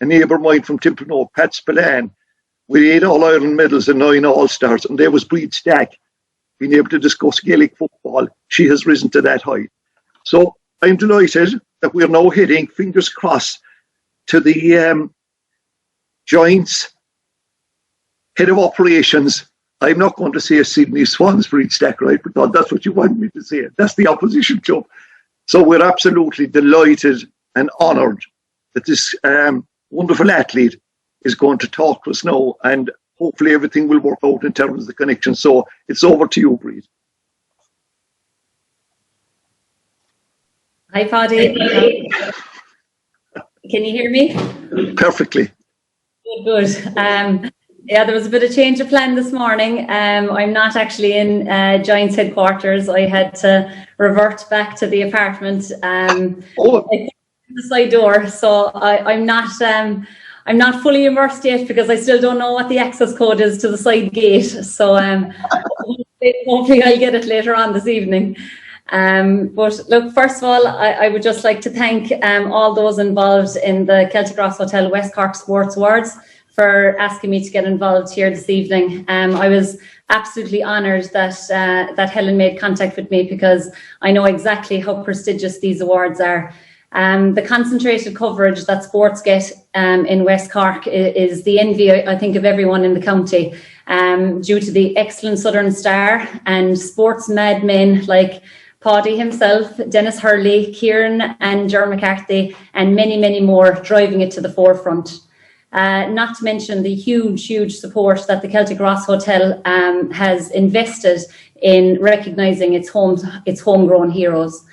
a neighbour of mine from Timpano, Pat Spillane, with 8 All-Ireland medals and 9 All-Stars, and there was Breed Stack, being able to discuss Gaelic football. She has risen to that height. So I'm delighted that we're now heading, fingers crossed, to the Giants head of operations. I'm not going to say a Sydney Swans Breed Stack, right? Because that's what you want me to say. That's the opposition club. So we're absolutely delighted and honoured that this wonderful athlete is going to talk to us now, and hopefully everything will work out in terms of the connection. So it's over to you, Breed. Hi, Paddy. Can you hear me? Perfectly. Good. Yeah, there was a bit of change of plan this morning. I'm not actually in Giants headquarters. I had to revert back to the apartment. The side door, so I'm not fully immersed yet because I still don't know what the access code is to the side gate. So hopefully I'll get it later on this evening. But look, first of all, I would just like to thank all those involved in the Celtic Ross Hotel West Cork Sports Awards for asking me to get involved here this evening. I was absolutely honoured that Helen made contact with me because I know exactly how prestigious these awards are. The concentrated coverage that sports get in West Cork is the envy, I think, of everyone in the county, due to the excellent Southern Star and sports madmen like Paddy himself, Dennis Hurley, Kieran and Ger McCarthy, and many, many more driving it to the forefront. Not to mention the huge support that the Celtic Ross Hotel has invested in recognising its homegrown heroes.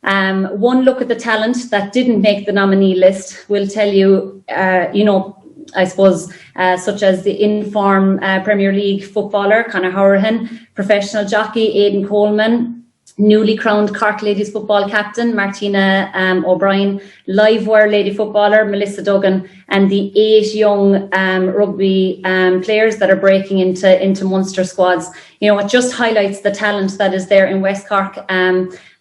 One look at the talent that didn't make the nominee list will tell you, I suppose, such as the in-form Premier League footballer Conor Hourihan, professional jockey Aidan Coleman, newly crowned Cork Ladies Football captain, Martina O'Brien, live wire lady footballer, Melissa Duggan, and the 8 young rugby players that are breaking into Munster squads. You know, it just highlights the talent that is there in West Cork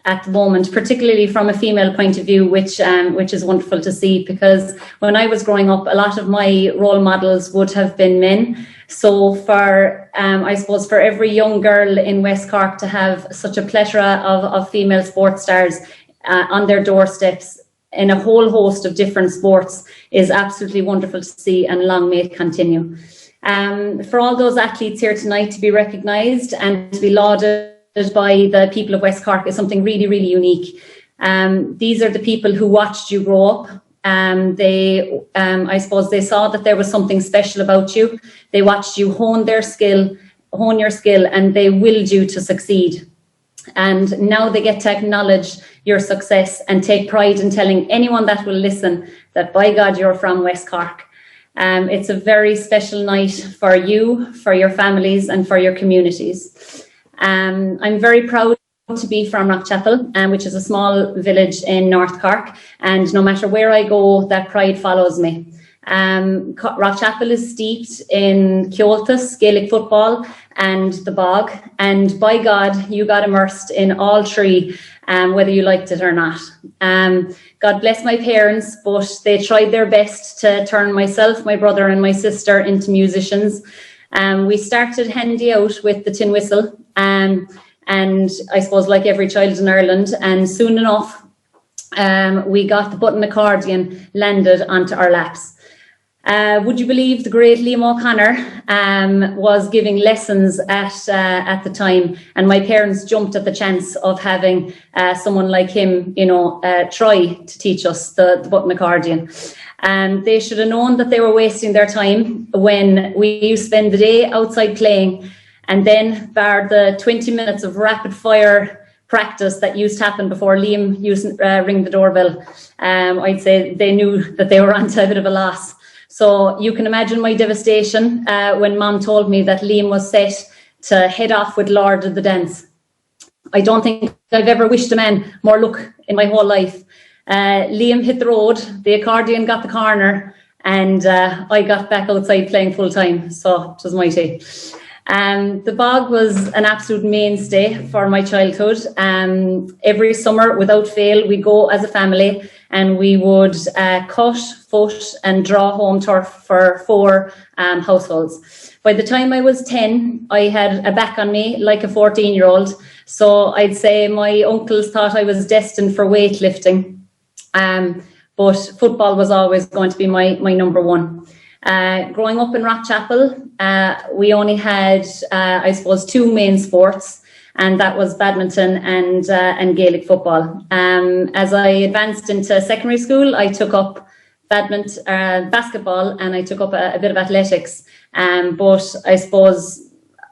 at the moment, particularly from a female point of view, which is wonderful to see, because when I was growing up, a lot of my role models would have been men. So for, I suppose, for every young girl in West Cork to have such a plethora of female sports stars on their doorsteps in a whole host of different sports is absolutely wonderful to see, and long may it continue. For all those athletes here tonight to be recognised and to be lauded by the people of West Cork is something really, really unique. These are the people who watched you grow up. I suppose they saw that there was something special about you. They watched you hone your skill, and they willed you to succeed. And now they get to acknowledge your success and take pride in telling anyone that will listen that, by God, you're from West Cork. It's a very special night for you, for your families, and for your communities. I'm very proud to be from Rockchapel, which is a small village in North Cork, and no matter where I go, that pride follows me. Rockchapel is steeped in Ceoltas, Gaelic football, and the bog, and by God, you got immersed in all three, whether you liked it or not. God bless my parents, but they tried their best to turn myself, my brother, and my sister into musicians. We started handy out with the tin whistle, and I suppose like every child in Ireland, and soon enough we got the button accordion landed onto our laps. Would you believe the great Liam O'Connor was giving lessons at the time, and my parents jumped at the chance of having someone like him, try to teach us the button accordion. And they should have known that they were wasting their time when we used to spend the day outside playing, and then bar the 20 minutes of rapid fire practice that used to happen before Liam used to ring the doorbell. I'd say they knew that they were onto a bit of a loss. So you can imagine my devastation when Mom told me that Liam was set to head off with Lord of the Dance. I don't think I've ever wished a man more luck in my whole life. Liam hit the road, the accordion got the corner, and I got back outside playing full time. So it was mighty. The bog was an absolute mainstay for my childhood. Every summer, without fail, we go as a family, and we would cut, foot, and draw home turf for 4 households. By the time I was 10, I had a back on me like a 14-year-old. So I'd say my uncles thought I was destined for weightlifting. But football was always going to be my number one. Growing up in Rockchapel, we only had, I suppose, 2 main sports, and that was badminton and Gaelic football. As I advanced into secondary school, I took up basketball, and I took up a bit of athletics. But I suppose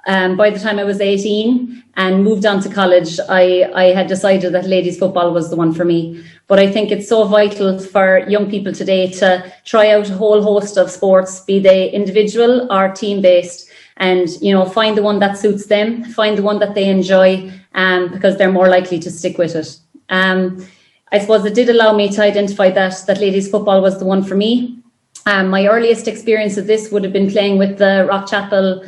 by the time I was 18 and moved on to college, I had decided that ladies football was the one for me. But I think it's so vital for young people today to try out a whole host of sports, be they individual or team-based, and find the one that suits them, find the one that they enjoy, because they're more likely to stick with it. I suppose it did allow me to identify that ladies football was the one for me. My earliest experience of this would have been playing with the Rockchapel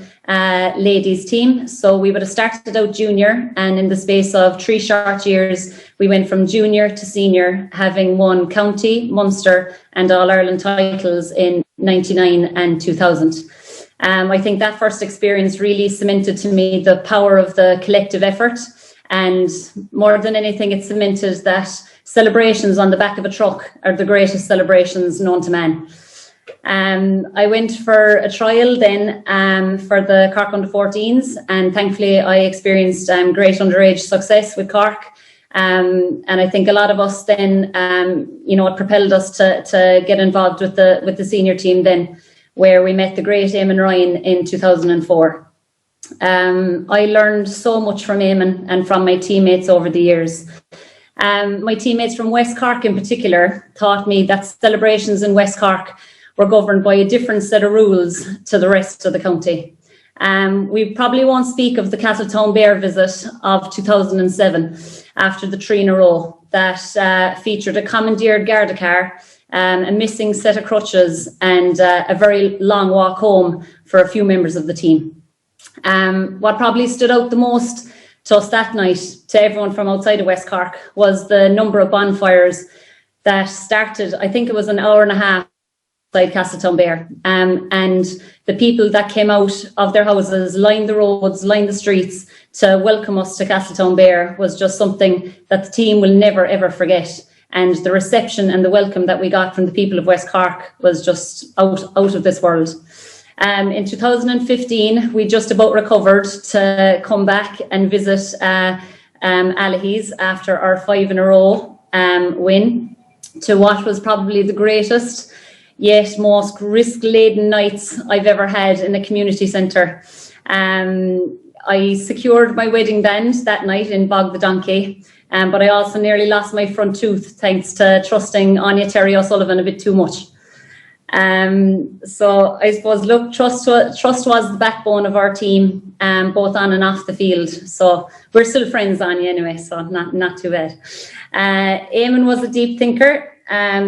ladies team. So we would have started out junior, and in the space of 3 short years, we went from junior to senior, having won county, Munster and All-Ireland titles in 99 and 2000. I think that first experience really cemented to me the power of the collective effort, and more than anything, it cemented that celebrations on the back of a truck are the greatest celebrations known to man. I went for a trial then for the Cork under-14s, and thankfully I experienced great underage success with Cork. And I think a lot of us then, it propelled us to get involved with the senior team then, where we met the great Eamon Ryan in 2004. I learned so much from Eamon and from my teammates over the years. My teammates from West Cork in particular taught me that celebrations in West Cork were governed by a different set of rules to the rest of the county. We probably won't speak of the Castletown Bear visit of 2007 after the 3 in a row that featured a commandeered Garda car, a missing set of crutches and a very long walk home for a few members of the team. What probably stood out the most to us that night, to everyone from outside of West Cork, was the number of bonfires that started, I think it was an hour and a half outside Castletown Bear. And the people that came out of their houses, lined the roads, lined the streets to welcome us to Castletown Bear was just something that the team will never, ever forget. And the reception and the welcome that we got from the people of West Cork was just out of this world. In 2015, we just about recovered to come back and visit Allihies after our 5 in a row win, to what was probably the greatest yet most risk-laden nights I've ever had in a community centre. I secured my wedding band that night in Bog the Donkey, but I also nearly lost my front tooth thanks to trusting Anya Terry O'Sullivan a bit too much. So I suppose, look, trust was the backbone of our team, both on and off the field. So we're still friends, Anya, anyway, so not too bad. Eamon was a deep thinker.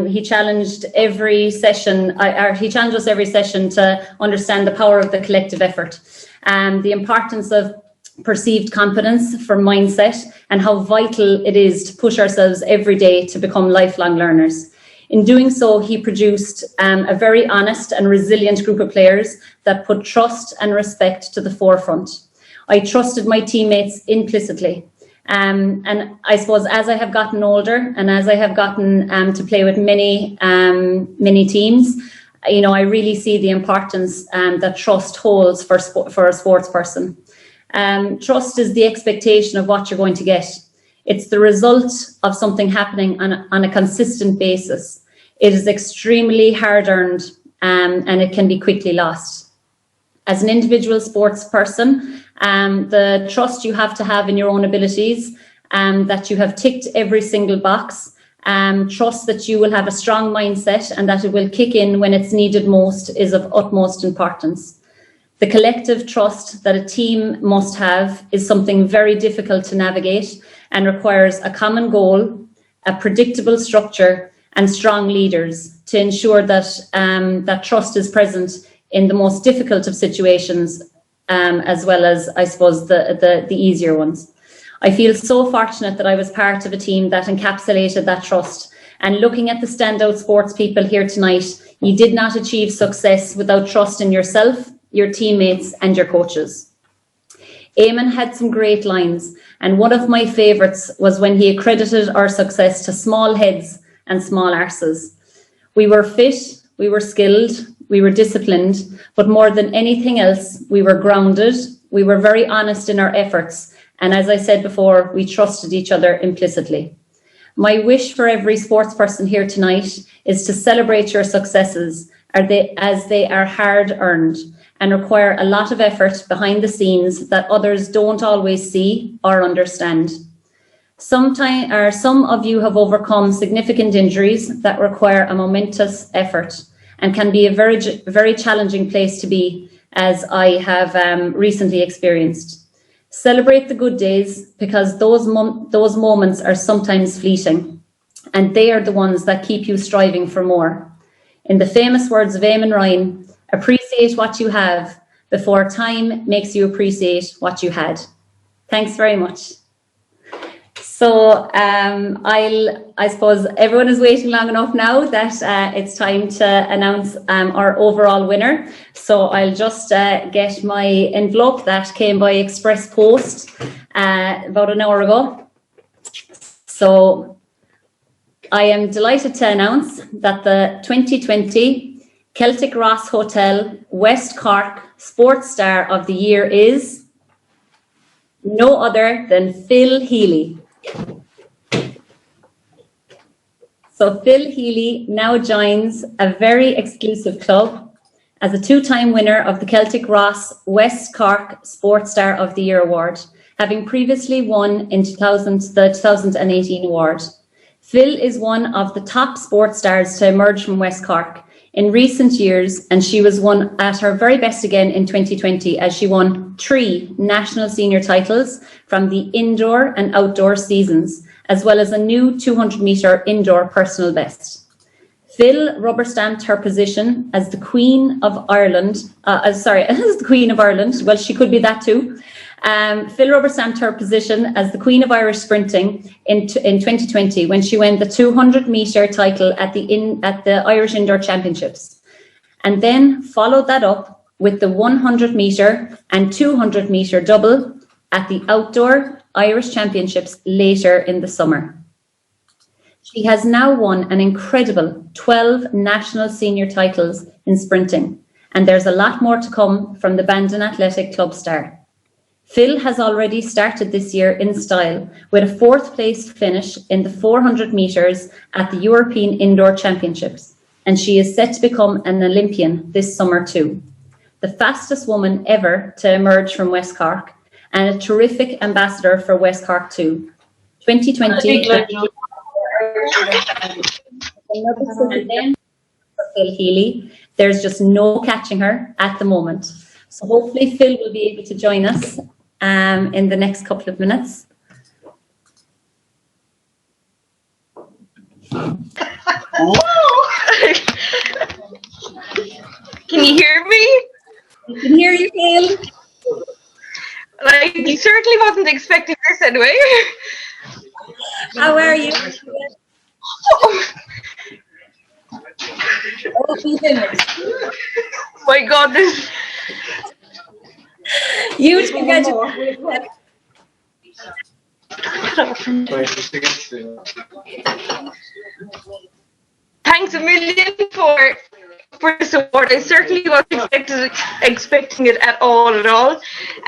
He challenged every session, he challenged us every session to understand the power of the collective effort, the importance of perceived competence for mindset, and how vital it is to push ourselves every day to become lifelong learners. In doing so, he produced a very honest and resilient group of players that put trust and respect to the forefront. I trusted my teammates implicitly. And I suppose as I have gotten older and as I have gotten to play with many teams, you know, I really see the importance that trust holds for a sports person. Trust is the expectation of what you're going to get. It's the result of something happening on a consistent basis. It is extremely hard-earned and it can be quickly lost. As an individual sports person, the trust you have to have in your own abilities, that you have ticked every single box, trust that you will have a strong mindset and that it will kick in when it's needed most is of utmost importance. The collective trust that a team must have is something very difficult to navigate and requires a common goal, a predictable structure, and strong leaders to ensure that that trust is present in the most difficult of situations, as well as, I suppose, the easier ones. I feel so fortunate that I was part of a team that encapsulated that trust. And looking at the standout sports people here tonight, you did not achieve success without trust in yourself, your teammates, and your coaches. Eamon had some great lines, and one of my favourites was when he accredited our success to small heads and small arses. We were fit, we were skilled, we were disciplined, but more than anything else, we were grounded, we were very honest in our efforts, and as I said before, we trusted each other implicitly. My wish for every sports person here tonight is to celebrate your successes as they are hard-earned and require a lot of effort behind the scenes that others don't always see or understand. Some of you have overcome significant injuries that require a momentous effort and can be a very, very challenging place to be, as I have recently experienced. Celebrate the good days, because those moments are sometimes fleeting, and they are the ones that keep you striving for more. In the famous words of Eamon Ryan, appreciate what you have before time makes you appreciate what you had. Thanks very much. So I suppose everyone is waiting long enough now that it's time to announce our overall winner. So I'll just get my envelope that came by express post about an hour ago. So I am delighted to announce that the 2020 Celtic Ross Hotel West Cork Sports Star of the Year is no other than Phil Healy. So Phil Healy now joins a very exclusive club as a two-time winner of the Celtic Ross West Cork Sports Star of the Year award, having previously won in the 2018 award. Phil is one of the top sports stars to emerge from West Cork. in recent years, and she was won at her very best again in 2020 as she won 3 national senior titles from the indoor and outdoor seasons, as well as a new 200 metre indoor personal best. Phil rubber stamped her position as the Queen of Ireland, as the Queen of Ireland, well, she could be that too. Phil rubber stamped her position as the Queen of Irish Sprinting in 2020 when she won the 200 metre title at the Irish Indoor Championships, and then followed that up with the 100 metre and 200 metre double at the Outdoor Irish Championships later in the summer. She has now won an incredible 12 national senior titles in sprinting, and there's a lot more to come from the Bandon Athletic Club star. Phil has already started this year in style with a 4th place finish in the 400 metres at the European Indoor Championships, and she is set to become an Olympian this summer too. The fastest woman ever to emerge from West Cork, and a terrific ambassador for West Cork too. 2020. For Phil Healy. There's just no catching her at the moment. So hopefully Phil will be able to join us in the next couple of minutes. Can you hear me? I can hear you, Phil. Like, you certainly wasn't expecting this anyway. How are you? My God, this. You can get it. Thanks a million for the support. I certainly wasn't expecting it at all.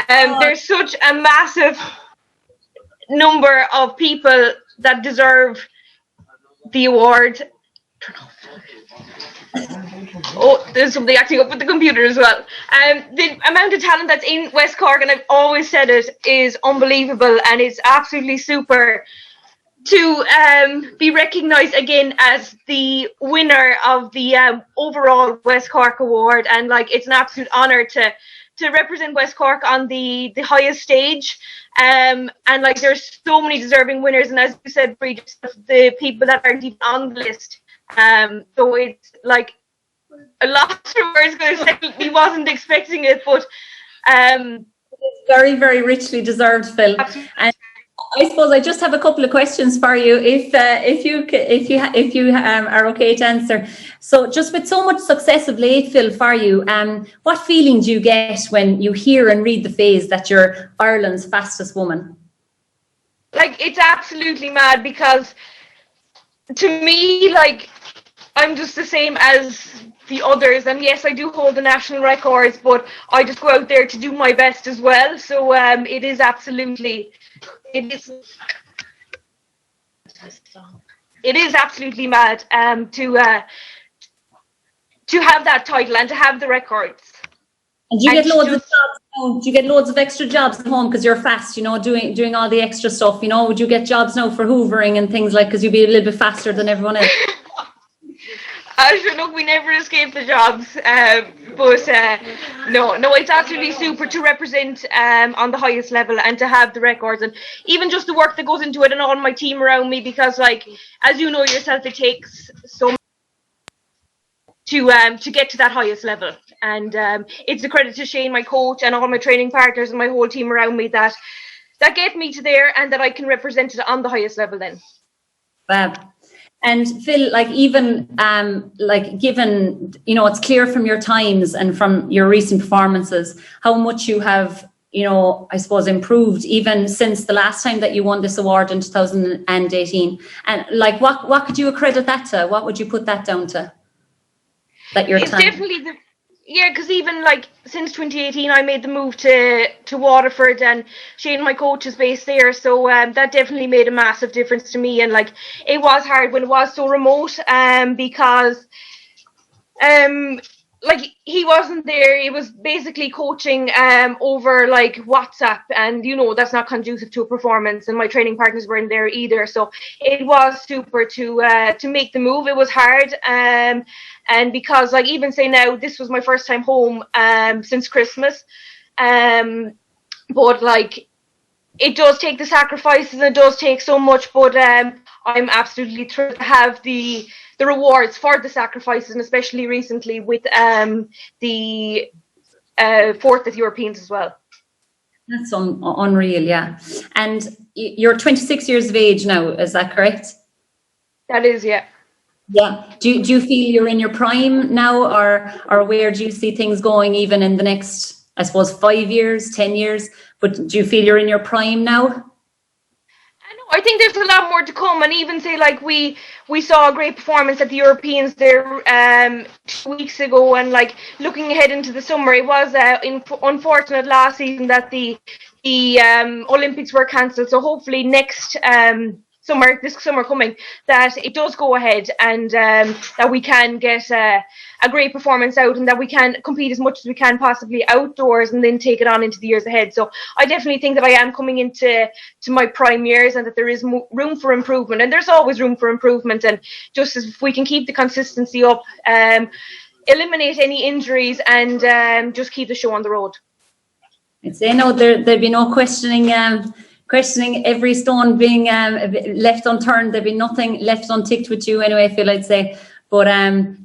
There's such a massive number of people that deserve the award. Oh, there's somebody acting up with the computer as well. The amount of talent that's in West Cork, and I've always said it, is unbelievable, and it's absolutely super to be recognised again as the winner of the overall West Cork award, and like it's an absolute honour to represent West Cork on the highest stage. And like there's so many deserving winners, and as you said, Brie, just the people that aren't even on the list. So it's like a lot of words going to say he wasn't expecting it, but it's very, very richly deserved, Phil. And I suppose I just have a couple of questions for you, if you are okay to answer. So, just with so much success of late, Phil, for you, what feeling do you get when you hear and read the phrase that you're Ireland's fastest woman? Like, it's absolutely mad, because to me, like, I'm just the same as the others, and yes, I do hold the national records, but I just go out there to do my best as well. So it is absolutely mad to have that title and to have the records. And do you get loads of jobs now? Do you get loads of extra jobs at home because you're fast, doing all the extra stuff, Would you get jobs now for hoovering and things like, because you'd be a little bit faster than everyone else? Sure, look, we never escape the jobs, but no, it's absolutely super to represent on the highest level and to have the records, and even just the work that goes into it and all my team around me, because like, as you know yourself, it takes so much to get to that highest level, and it's a credit to Shane, my coach, and all my training partners and my whole team around me that get me to there, and that I can represent it on the highest level then. Fab. And Phil, like, even given, it's clear from your times and from your recent performances how much you have, I suppose, improved even since the last time that you won this award in 2018. And like, what could you accredit that to? What would you put that down to? It's definitely because even like since 2018, I made the move to Waterford, and Shane, my coach, is based there. So that definitely made a massive difference to me. And like, it was hard when it was so remote, because like he wasn't there. He was basically coaching over like WhatsApp, and that's not conducive to a performance. And my training partners weren't there either, so it was super to make the move. It was hard, and because like even say now, this was my first time home since Christmas, but like it does take the sacrifices. It does take so much, but I'm absolutely thrilled to have the rewards for the sacrifices, and especially recently with the fourth at Europeans as well. That's unreal, yeah. And you're 26 years of age now, is that correct? That is, yeah. Yeah. Do you feel you're in your prime now, or where do you see things going even in the next, I suppose, 5 years, 10 years? But do you feel you're in your prime now? I think there's a lot more to come, and even say like we saw a great performance at the Europeans there 2 weeks ago, and like looking ahead into the summer, it was unfortunate last season that the Olympics were cancelled. So hopefully next this summer coming, that it does go ahead, and that we can get a great performance out, and that we can compete as much as we can possibly outdoors, and then take it on into the years ahead. So I definitely think that I am coming into my prime years, and that there is room for improvement, and there's always room for improvement. And just if we can keep the consistency up, eliminate any injuries, and just keep the show on the road. I'd say no, there'd be no questioning every stone being left unturned. There'd be nothing left unticked with you anyway, Phil, I'd say. But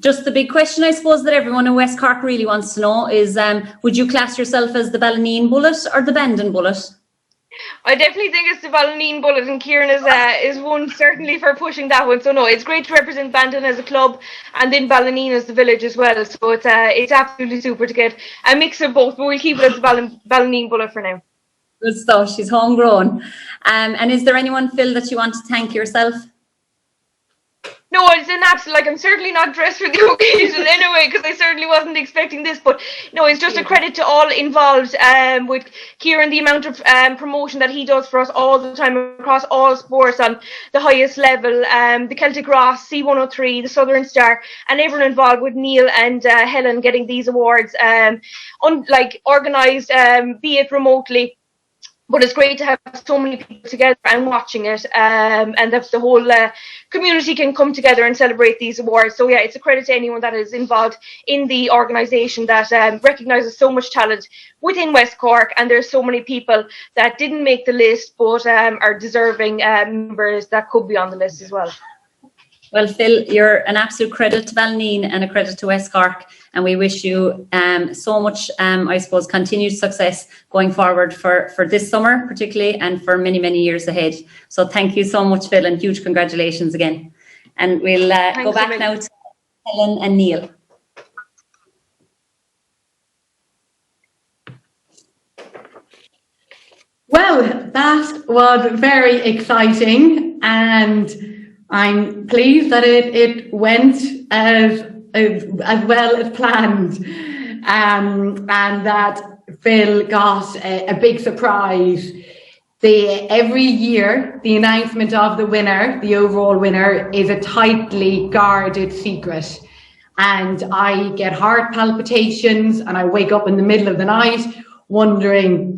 just the big question, I suppose, that everyone in West Cork really wants to know is, would you class yourself as the Ballineen Bullet or the Bandon Bullet? I definitely think it's the Ballineen Bullet, and Kieran is one certainly for pushing that one. So no, it's great to represent Bandon as a club, and then Ballineen as the village as well. So it's absolutely super to get a mix of both, but we'll keep it as the Ballineen Bullet for now. Good stuff. She's homegrown. And is there anyone, Phil, that you want to thank yourself? No, it's an absolute, like, I'm certainly not dressed for the occasion anyway, because I certainly wasn't expecting this, but no, it's just a credit to all involved, with Kieran, the amount of promotion that he does for us all the time across all sports on the highest level, the Celtic Ross, C103, the Southern Star, and everyone involved with Neil and Helen getting these awards, organised, be it remotely. But it's great to have so many people together and watching it, and that the whole community can come together and celebrate these awards. So yeah, it's a credit to anyone that is involved in the organisation that recognises so much talent within West Cork, and there's so many people that didn't make the list but are deserving members that could be on the list as well. Well, Phil, you're an absolute credit to Ballineen and a credit to West Cork, and we wish you so much, I suppose, continued success going forward for this summer particularly, and for many, many years ahead. So thank you so much, Phil, and huge congratulations again. And we'll go back now to Helen and Neil. Well, that was very exciting, and I'm pleased that it went as well as planned, and that Phil got a big surprise. Every year, the announcement of the winner, the overall winner, is a tightly guarded secret. And I get heart palpitations, and I wake up in the middle of the night wondering,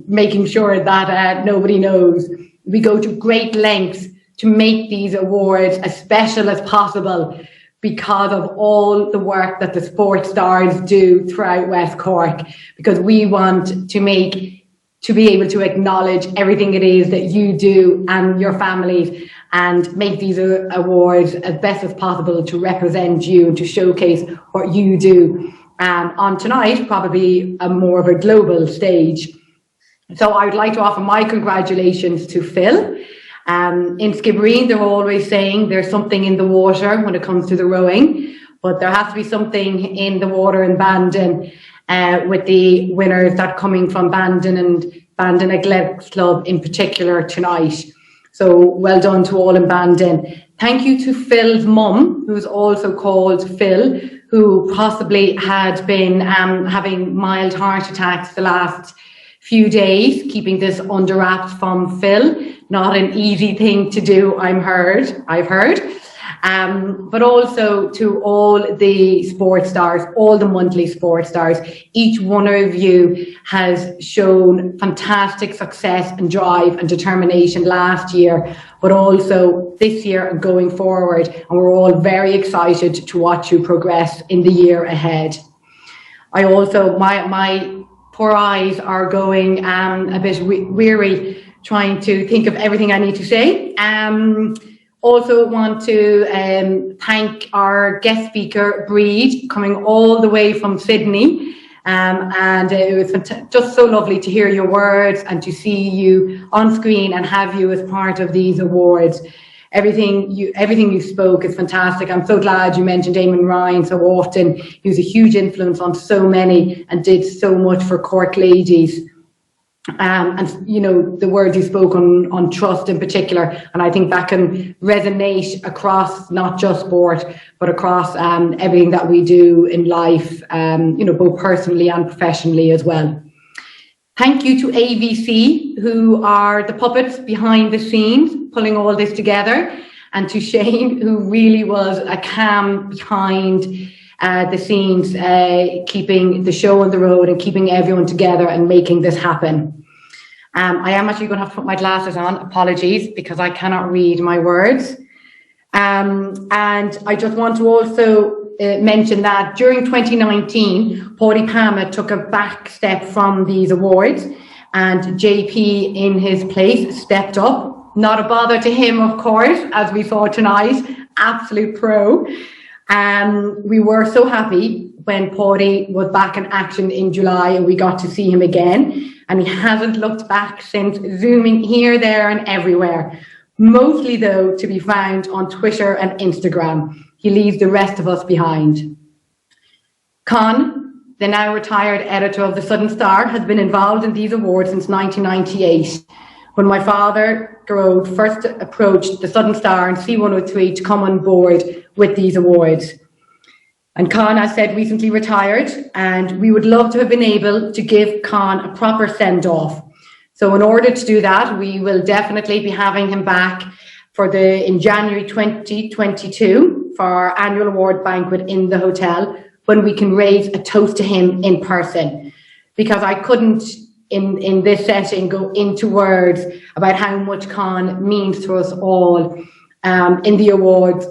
making sure that nobody knows. We go to great lengths to make these awards as special as possible, because of all the work that the sports stars do throughout West Cork, because we want to be able to acknowledge everything it is that you do and your families, and make these awards as best as possible to represent you and to showcase what you do. On tonight, probably more of a global stage. So I would like to offer my congratulations to Phil. In Skibbereen, they're always saying there's something in the water when it comes to the rowing, but there has to be something in the water in Bandon, with the winners that are coming from Bandon and Bandon Athletics Club in particular tonight. So well done to all in Bandon. Thank you to Phil's mum, who's also called Phil, who possibly had been having mild heart attacks the last few days, keeping this under wraps from Phil. Not an easy thing to do, I've heard. but also to all the sports stars, all the monthly sports stars. Each one of you has shown fantastic success and drive and determination last year, but also this year and going forward. And we're all very excited to watch you progress in the year ahead. I also, my poor eyes are going a bit weary trying to think of everything I need to say. Also want to thank our guest speaker, Breed, coming all the way from Sydney. And it was just so lovely to hear your words and to see you on screen and have you as part of these awards. Everything you spoke is fantastic. I'm so glad you mentioned Eamon Ryan so often. He was a huge influence on so many and did so much for Cork ladies. And you know, the words you spoke on trust in particular, and I think that can resonate across not just sport but across everything that we do in life, you know, both personally and professionally as well. Thank you to AVC, who are the puppets behind the scenes pulling all this together, and to Shane, who really was a cam behind the scenes, keeping the show on the road and keeping everyone together and making this happen. I am actually going to have to put my glasses on, apologies, because I cannot read my words. And I just want to also mention that during 2019, Páidí Palma took a back step from these awards, and JP in his place stepped up. Not a bother to him, of course, as we saw tonight, absolute pro. We were so happy when Páidí was back in action in July and we got to see him again. And he hasn't looked back since, zooming here, there and everywhere. Mostly, though, to be found on Twitter and Instagram. He leaves the rest of us behind. Con, the now retired editor of the Southern Star, has been involved in these awards since 1998, when my father, Gerard, first approached the Southern Star and C103 to come on board with these awards. And Con, as said, recently retired, and we would love to have been able to give Con a proper send-off. So in order to do that, we will definitely be having him back in January 2022 for our annual award banquet in the hotel, when we can raise a toast to him in person. Because I couldn't, in this setting, go into words about how much Con means to us all. In the awards,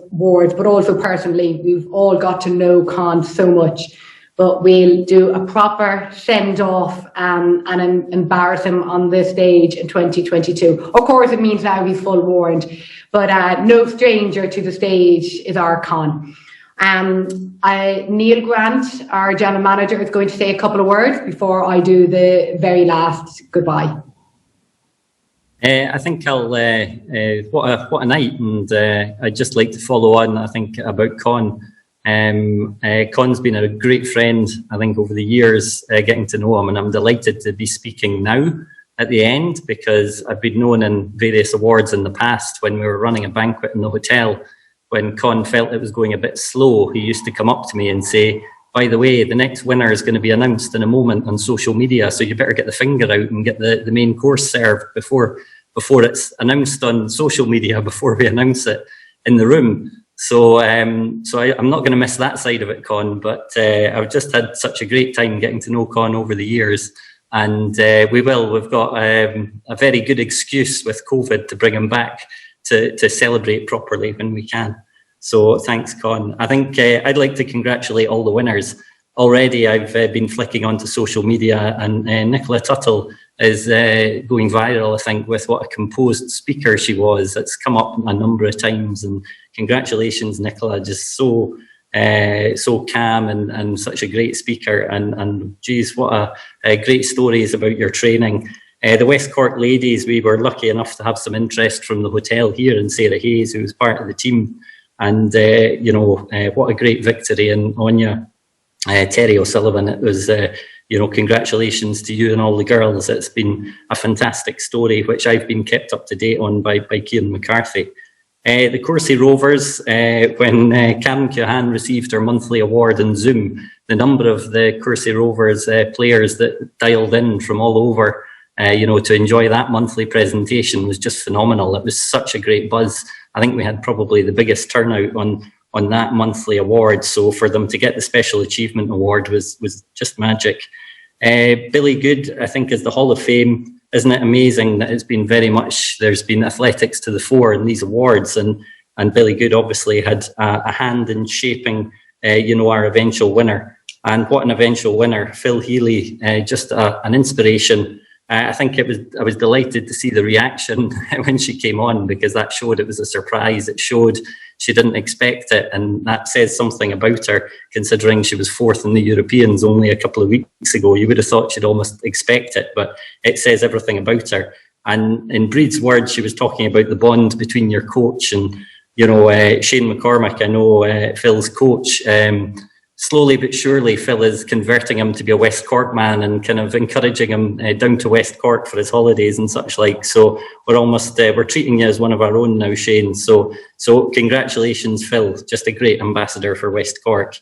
but also personally, we've all got to know Con so much. But we'll do a proper send-off and embarrass him on the stage in 2022. Of course, it means now he's full warned, but no stranger to the stage is our Con. Neil Grant, our general manager, is going to say a couple of words before I do the very last goodbye. I think I'll, what a night, and I'd just like to follow on, I think, about Con. Con's been a great friend, I think, over the years, getting to know him, and I'm delighted to be speaking now at the end, because I've been known in various awards in the past when we were running a banquet in the hotel. When Con felt it was going a bit slow, he used to come up to me and say, by the way, the next winner is going to be announced in a moment on social media, so you better get the finger out and get the main course served before it's announced on social media, before we announce it in the room. So I'm not going to miss that side of it, Con, but I've just had such a great time getting to know Con over the years, and we've got a very good excuse with COVID to bring him back to celebrate properly when we can. So thanks, Con. I think I'd like to congratulate all the winners. Already I've been flicking onto social media, and Nicola Tuttle is going viral, I think, with what a composed speaker she was. It's come up a number of times, and congratulations, Nicola, just so calm and such a great speaker, and geez, what a great stories about your training. The West Cork ladies, we were lucky enough to have some interest from the hotel here, and Sarah Hayes, who was part of the team. And, what a great victory. And Anya, Terry O'Sullivan, it was, congratulations to you and all the girls. It's been a fantastic story, which I've been kept up to date on by Kieran McCarthy. The Courcey Rovers, when Cam Keohane received her monthly award on Zoom, the number of the Courcey Rovers players that dialed in from all over to enjoy that monthly presentation was just phenomenal. It was such a great buzz. I think we had probably the biggest turnout on that monthly award. So for them to get the Special Achievement Award was just magic. Billy Good, I think, is the Hall of Fame. Isn't it amazing that it's been there's been athletics to the fore in these awards, and Billy Good obviously had a hand in shaping, our eventual winner. And what an eventual winner, Phil Healy, just an inspiration. I think I was delighted to see the reaction when she came on, because that showed it was a surprise. It showed she didn't expect it, and that says something about her, considering she was fourth in the Europeans only a couple of weeks ago. You would have thought she'd almost expect it, but it says everything about her. And in Breed's words, she was talking about the bond between your coach and, Shane McCormick, I know Phil's coach. Slowly but surely, Phil is converting him to be a West Cork man and kind of encouraging him down to West Cork for his holidays and such like. So we're treating you as one of our own now, Shane. So congratulations, Phil. Just a great ambassador for West Cork.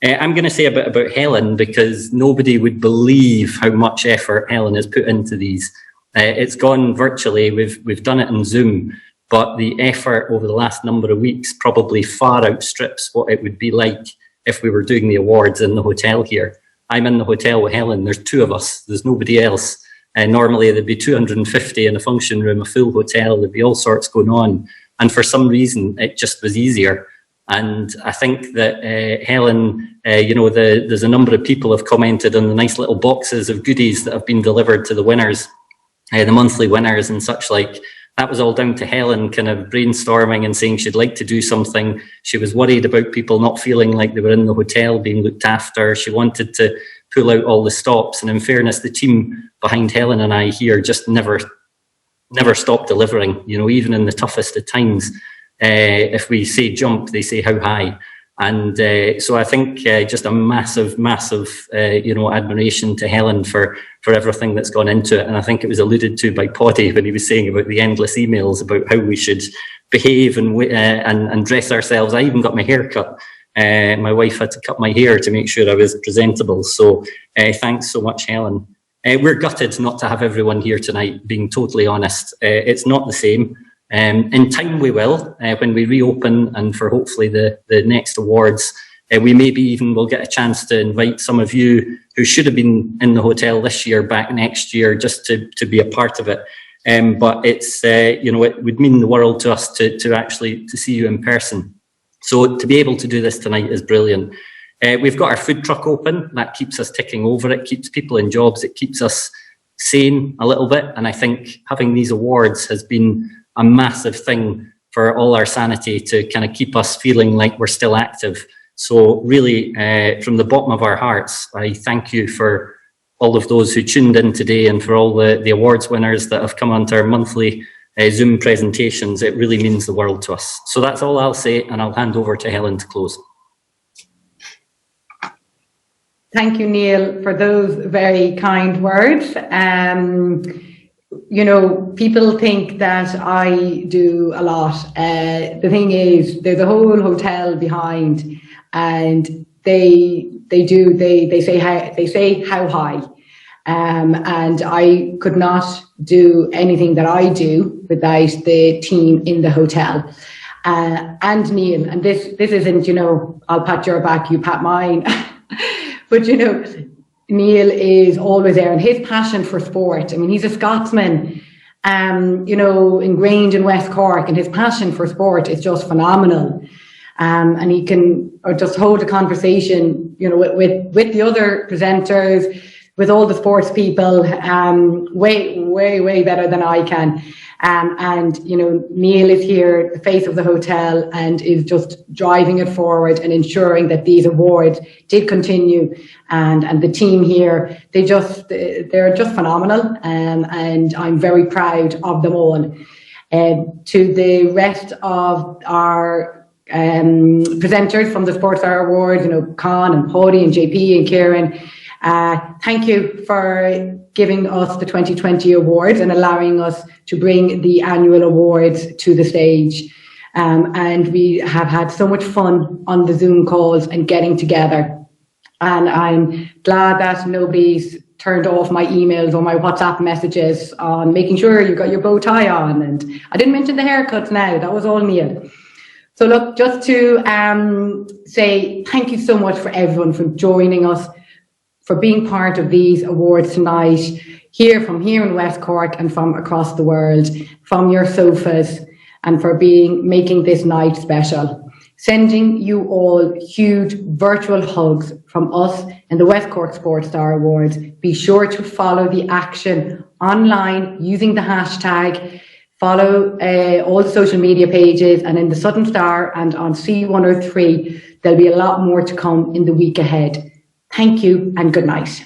I'm going to say a bit about Helen, because nobody would believe how much effort Helen has put into these. It's gone virtually. We've done it in Zoom, but the effort over the last number of weeks probably far outstrips what it would be like if we were doing the awards in the hotel here. I'm in the hotel with Helen. There's two of us. There's nobody else. Normally there'd be 250 in a function room, a full hotel. There'd be all sorts going on. And for some reason, it just was easier. And I think that Helen, there's a number of people have commented on the nice little boxes of goodies that have been delivered to the winners, the monthly winners and such like. That was all down to Helen kind of brainstorming and saying she'd like to do something. She was worried about people not feeling like they were in the hotel being looked after. She wanted to pull out all the stops. And in fairness, the team behind Helen and I here just never stopped delivering, even in the toughest of times. If we say jump, they say how high. And so I think just a massive, admiration to Helen for everything that's gone into it. And I think it was alluded to by Poddy when he was saying about the endless emails about how we should behave and dress ourselves. I even got my hair cut. My wife had to cut my hair to make sure I was presentable. So thanks so much, Helen. We're gutted not to have everyone here tonight, being totally honest. It's not the same. In time we will, when we reopen, and for hopefully the next awards, we maybe even will get a chance to invite some of you who should have been in the hotel this year back next year, just to be a part of it. But it's, it would mean the world to us to actually see you in person. So to be able to do this tonight is brilliant. We've got our food truck open. That keeps us ticking over. It keeps people in jobs. It keeps us sane a little bit. And I think having these awards has been a massive thing for all our sanity, to kind of keep us feeling like we're still active. So really, from the bottom of our hearts, I thank you for all of those who tuned in today, and for all the awards winners that have come onto our monthly Zoom presentations. It really means the world to us. So that's all I'll say, and I'll hand over to Helen to close. Thank you, Neil, for those very kind words. People think that I do a lot. The thing is, there's a whole hotel behind, and they say how high, and I could not do anything that I do without the team in the hotel. And Neil, and this isn't, I'll pat your back, you pat mine, but Neil is always there, and his passion for sport. I mean, he's a Scotsman, ingrained in West Cork, and his passion for sport is just phenomenal. And he can just hold a conversation, with the other presenters, with all the sports people, way better than I can. Neil is here, the face of the hotel, and is just driving it forward and ensuring that these awards did continue. And the team here, they're just phenomenal. And I'm very proud of them all. To the rest of our presenters from the Sports Star Awards, Con and Poddy and JP and Kieran, thank you for giving us the 2020 awards and allowing us to bring the annual awards to the stage. And we have had so much fun on the Zoom calls and getting together. And I'm glad that nobody's turned off my emails or my WhatsApp messages on making sure you got your bow tie on. And I didn't mention the haircuts now, that was all Neil. So look, just to say thank you so much for everyone for joining us, for being part of these awards tonight, from here in West Cork and from across the world, from your sofas, and for making this night special. Sending you all huge virtual hugs from us and the West Cork Sports Star Awards. Be sure to follow the action online using the hashtag. Follow all the social media pages, and in the Southern Star and on C103, there'll be a lot more to come in the week ahead. Thank you and good night.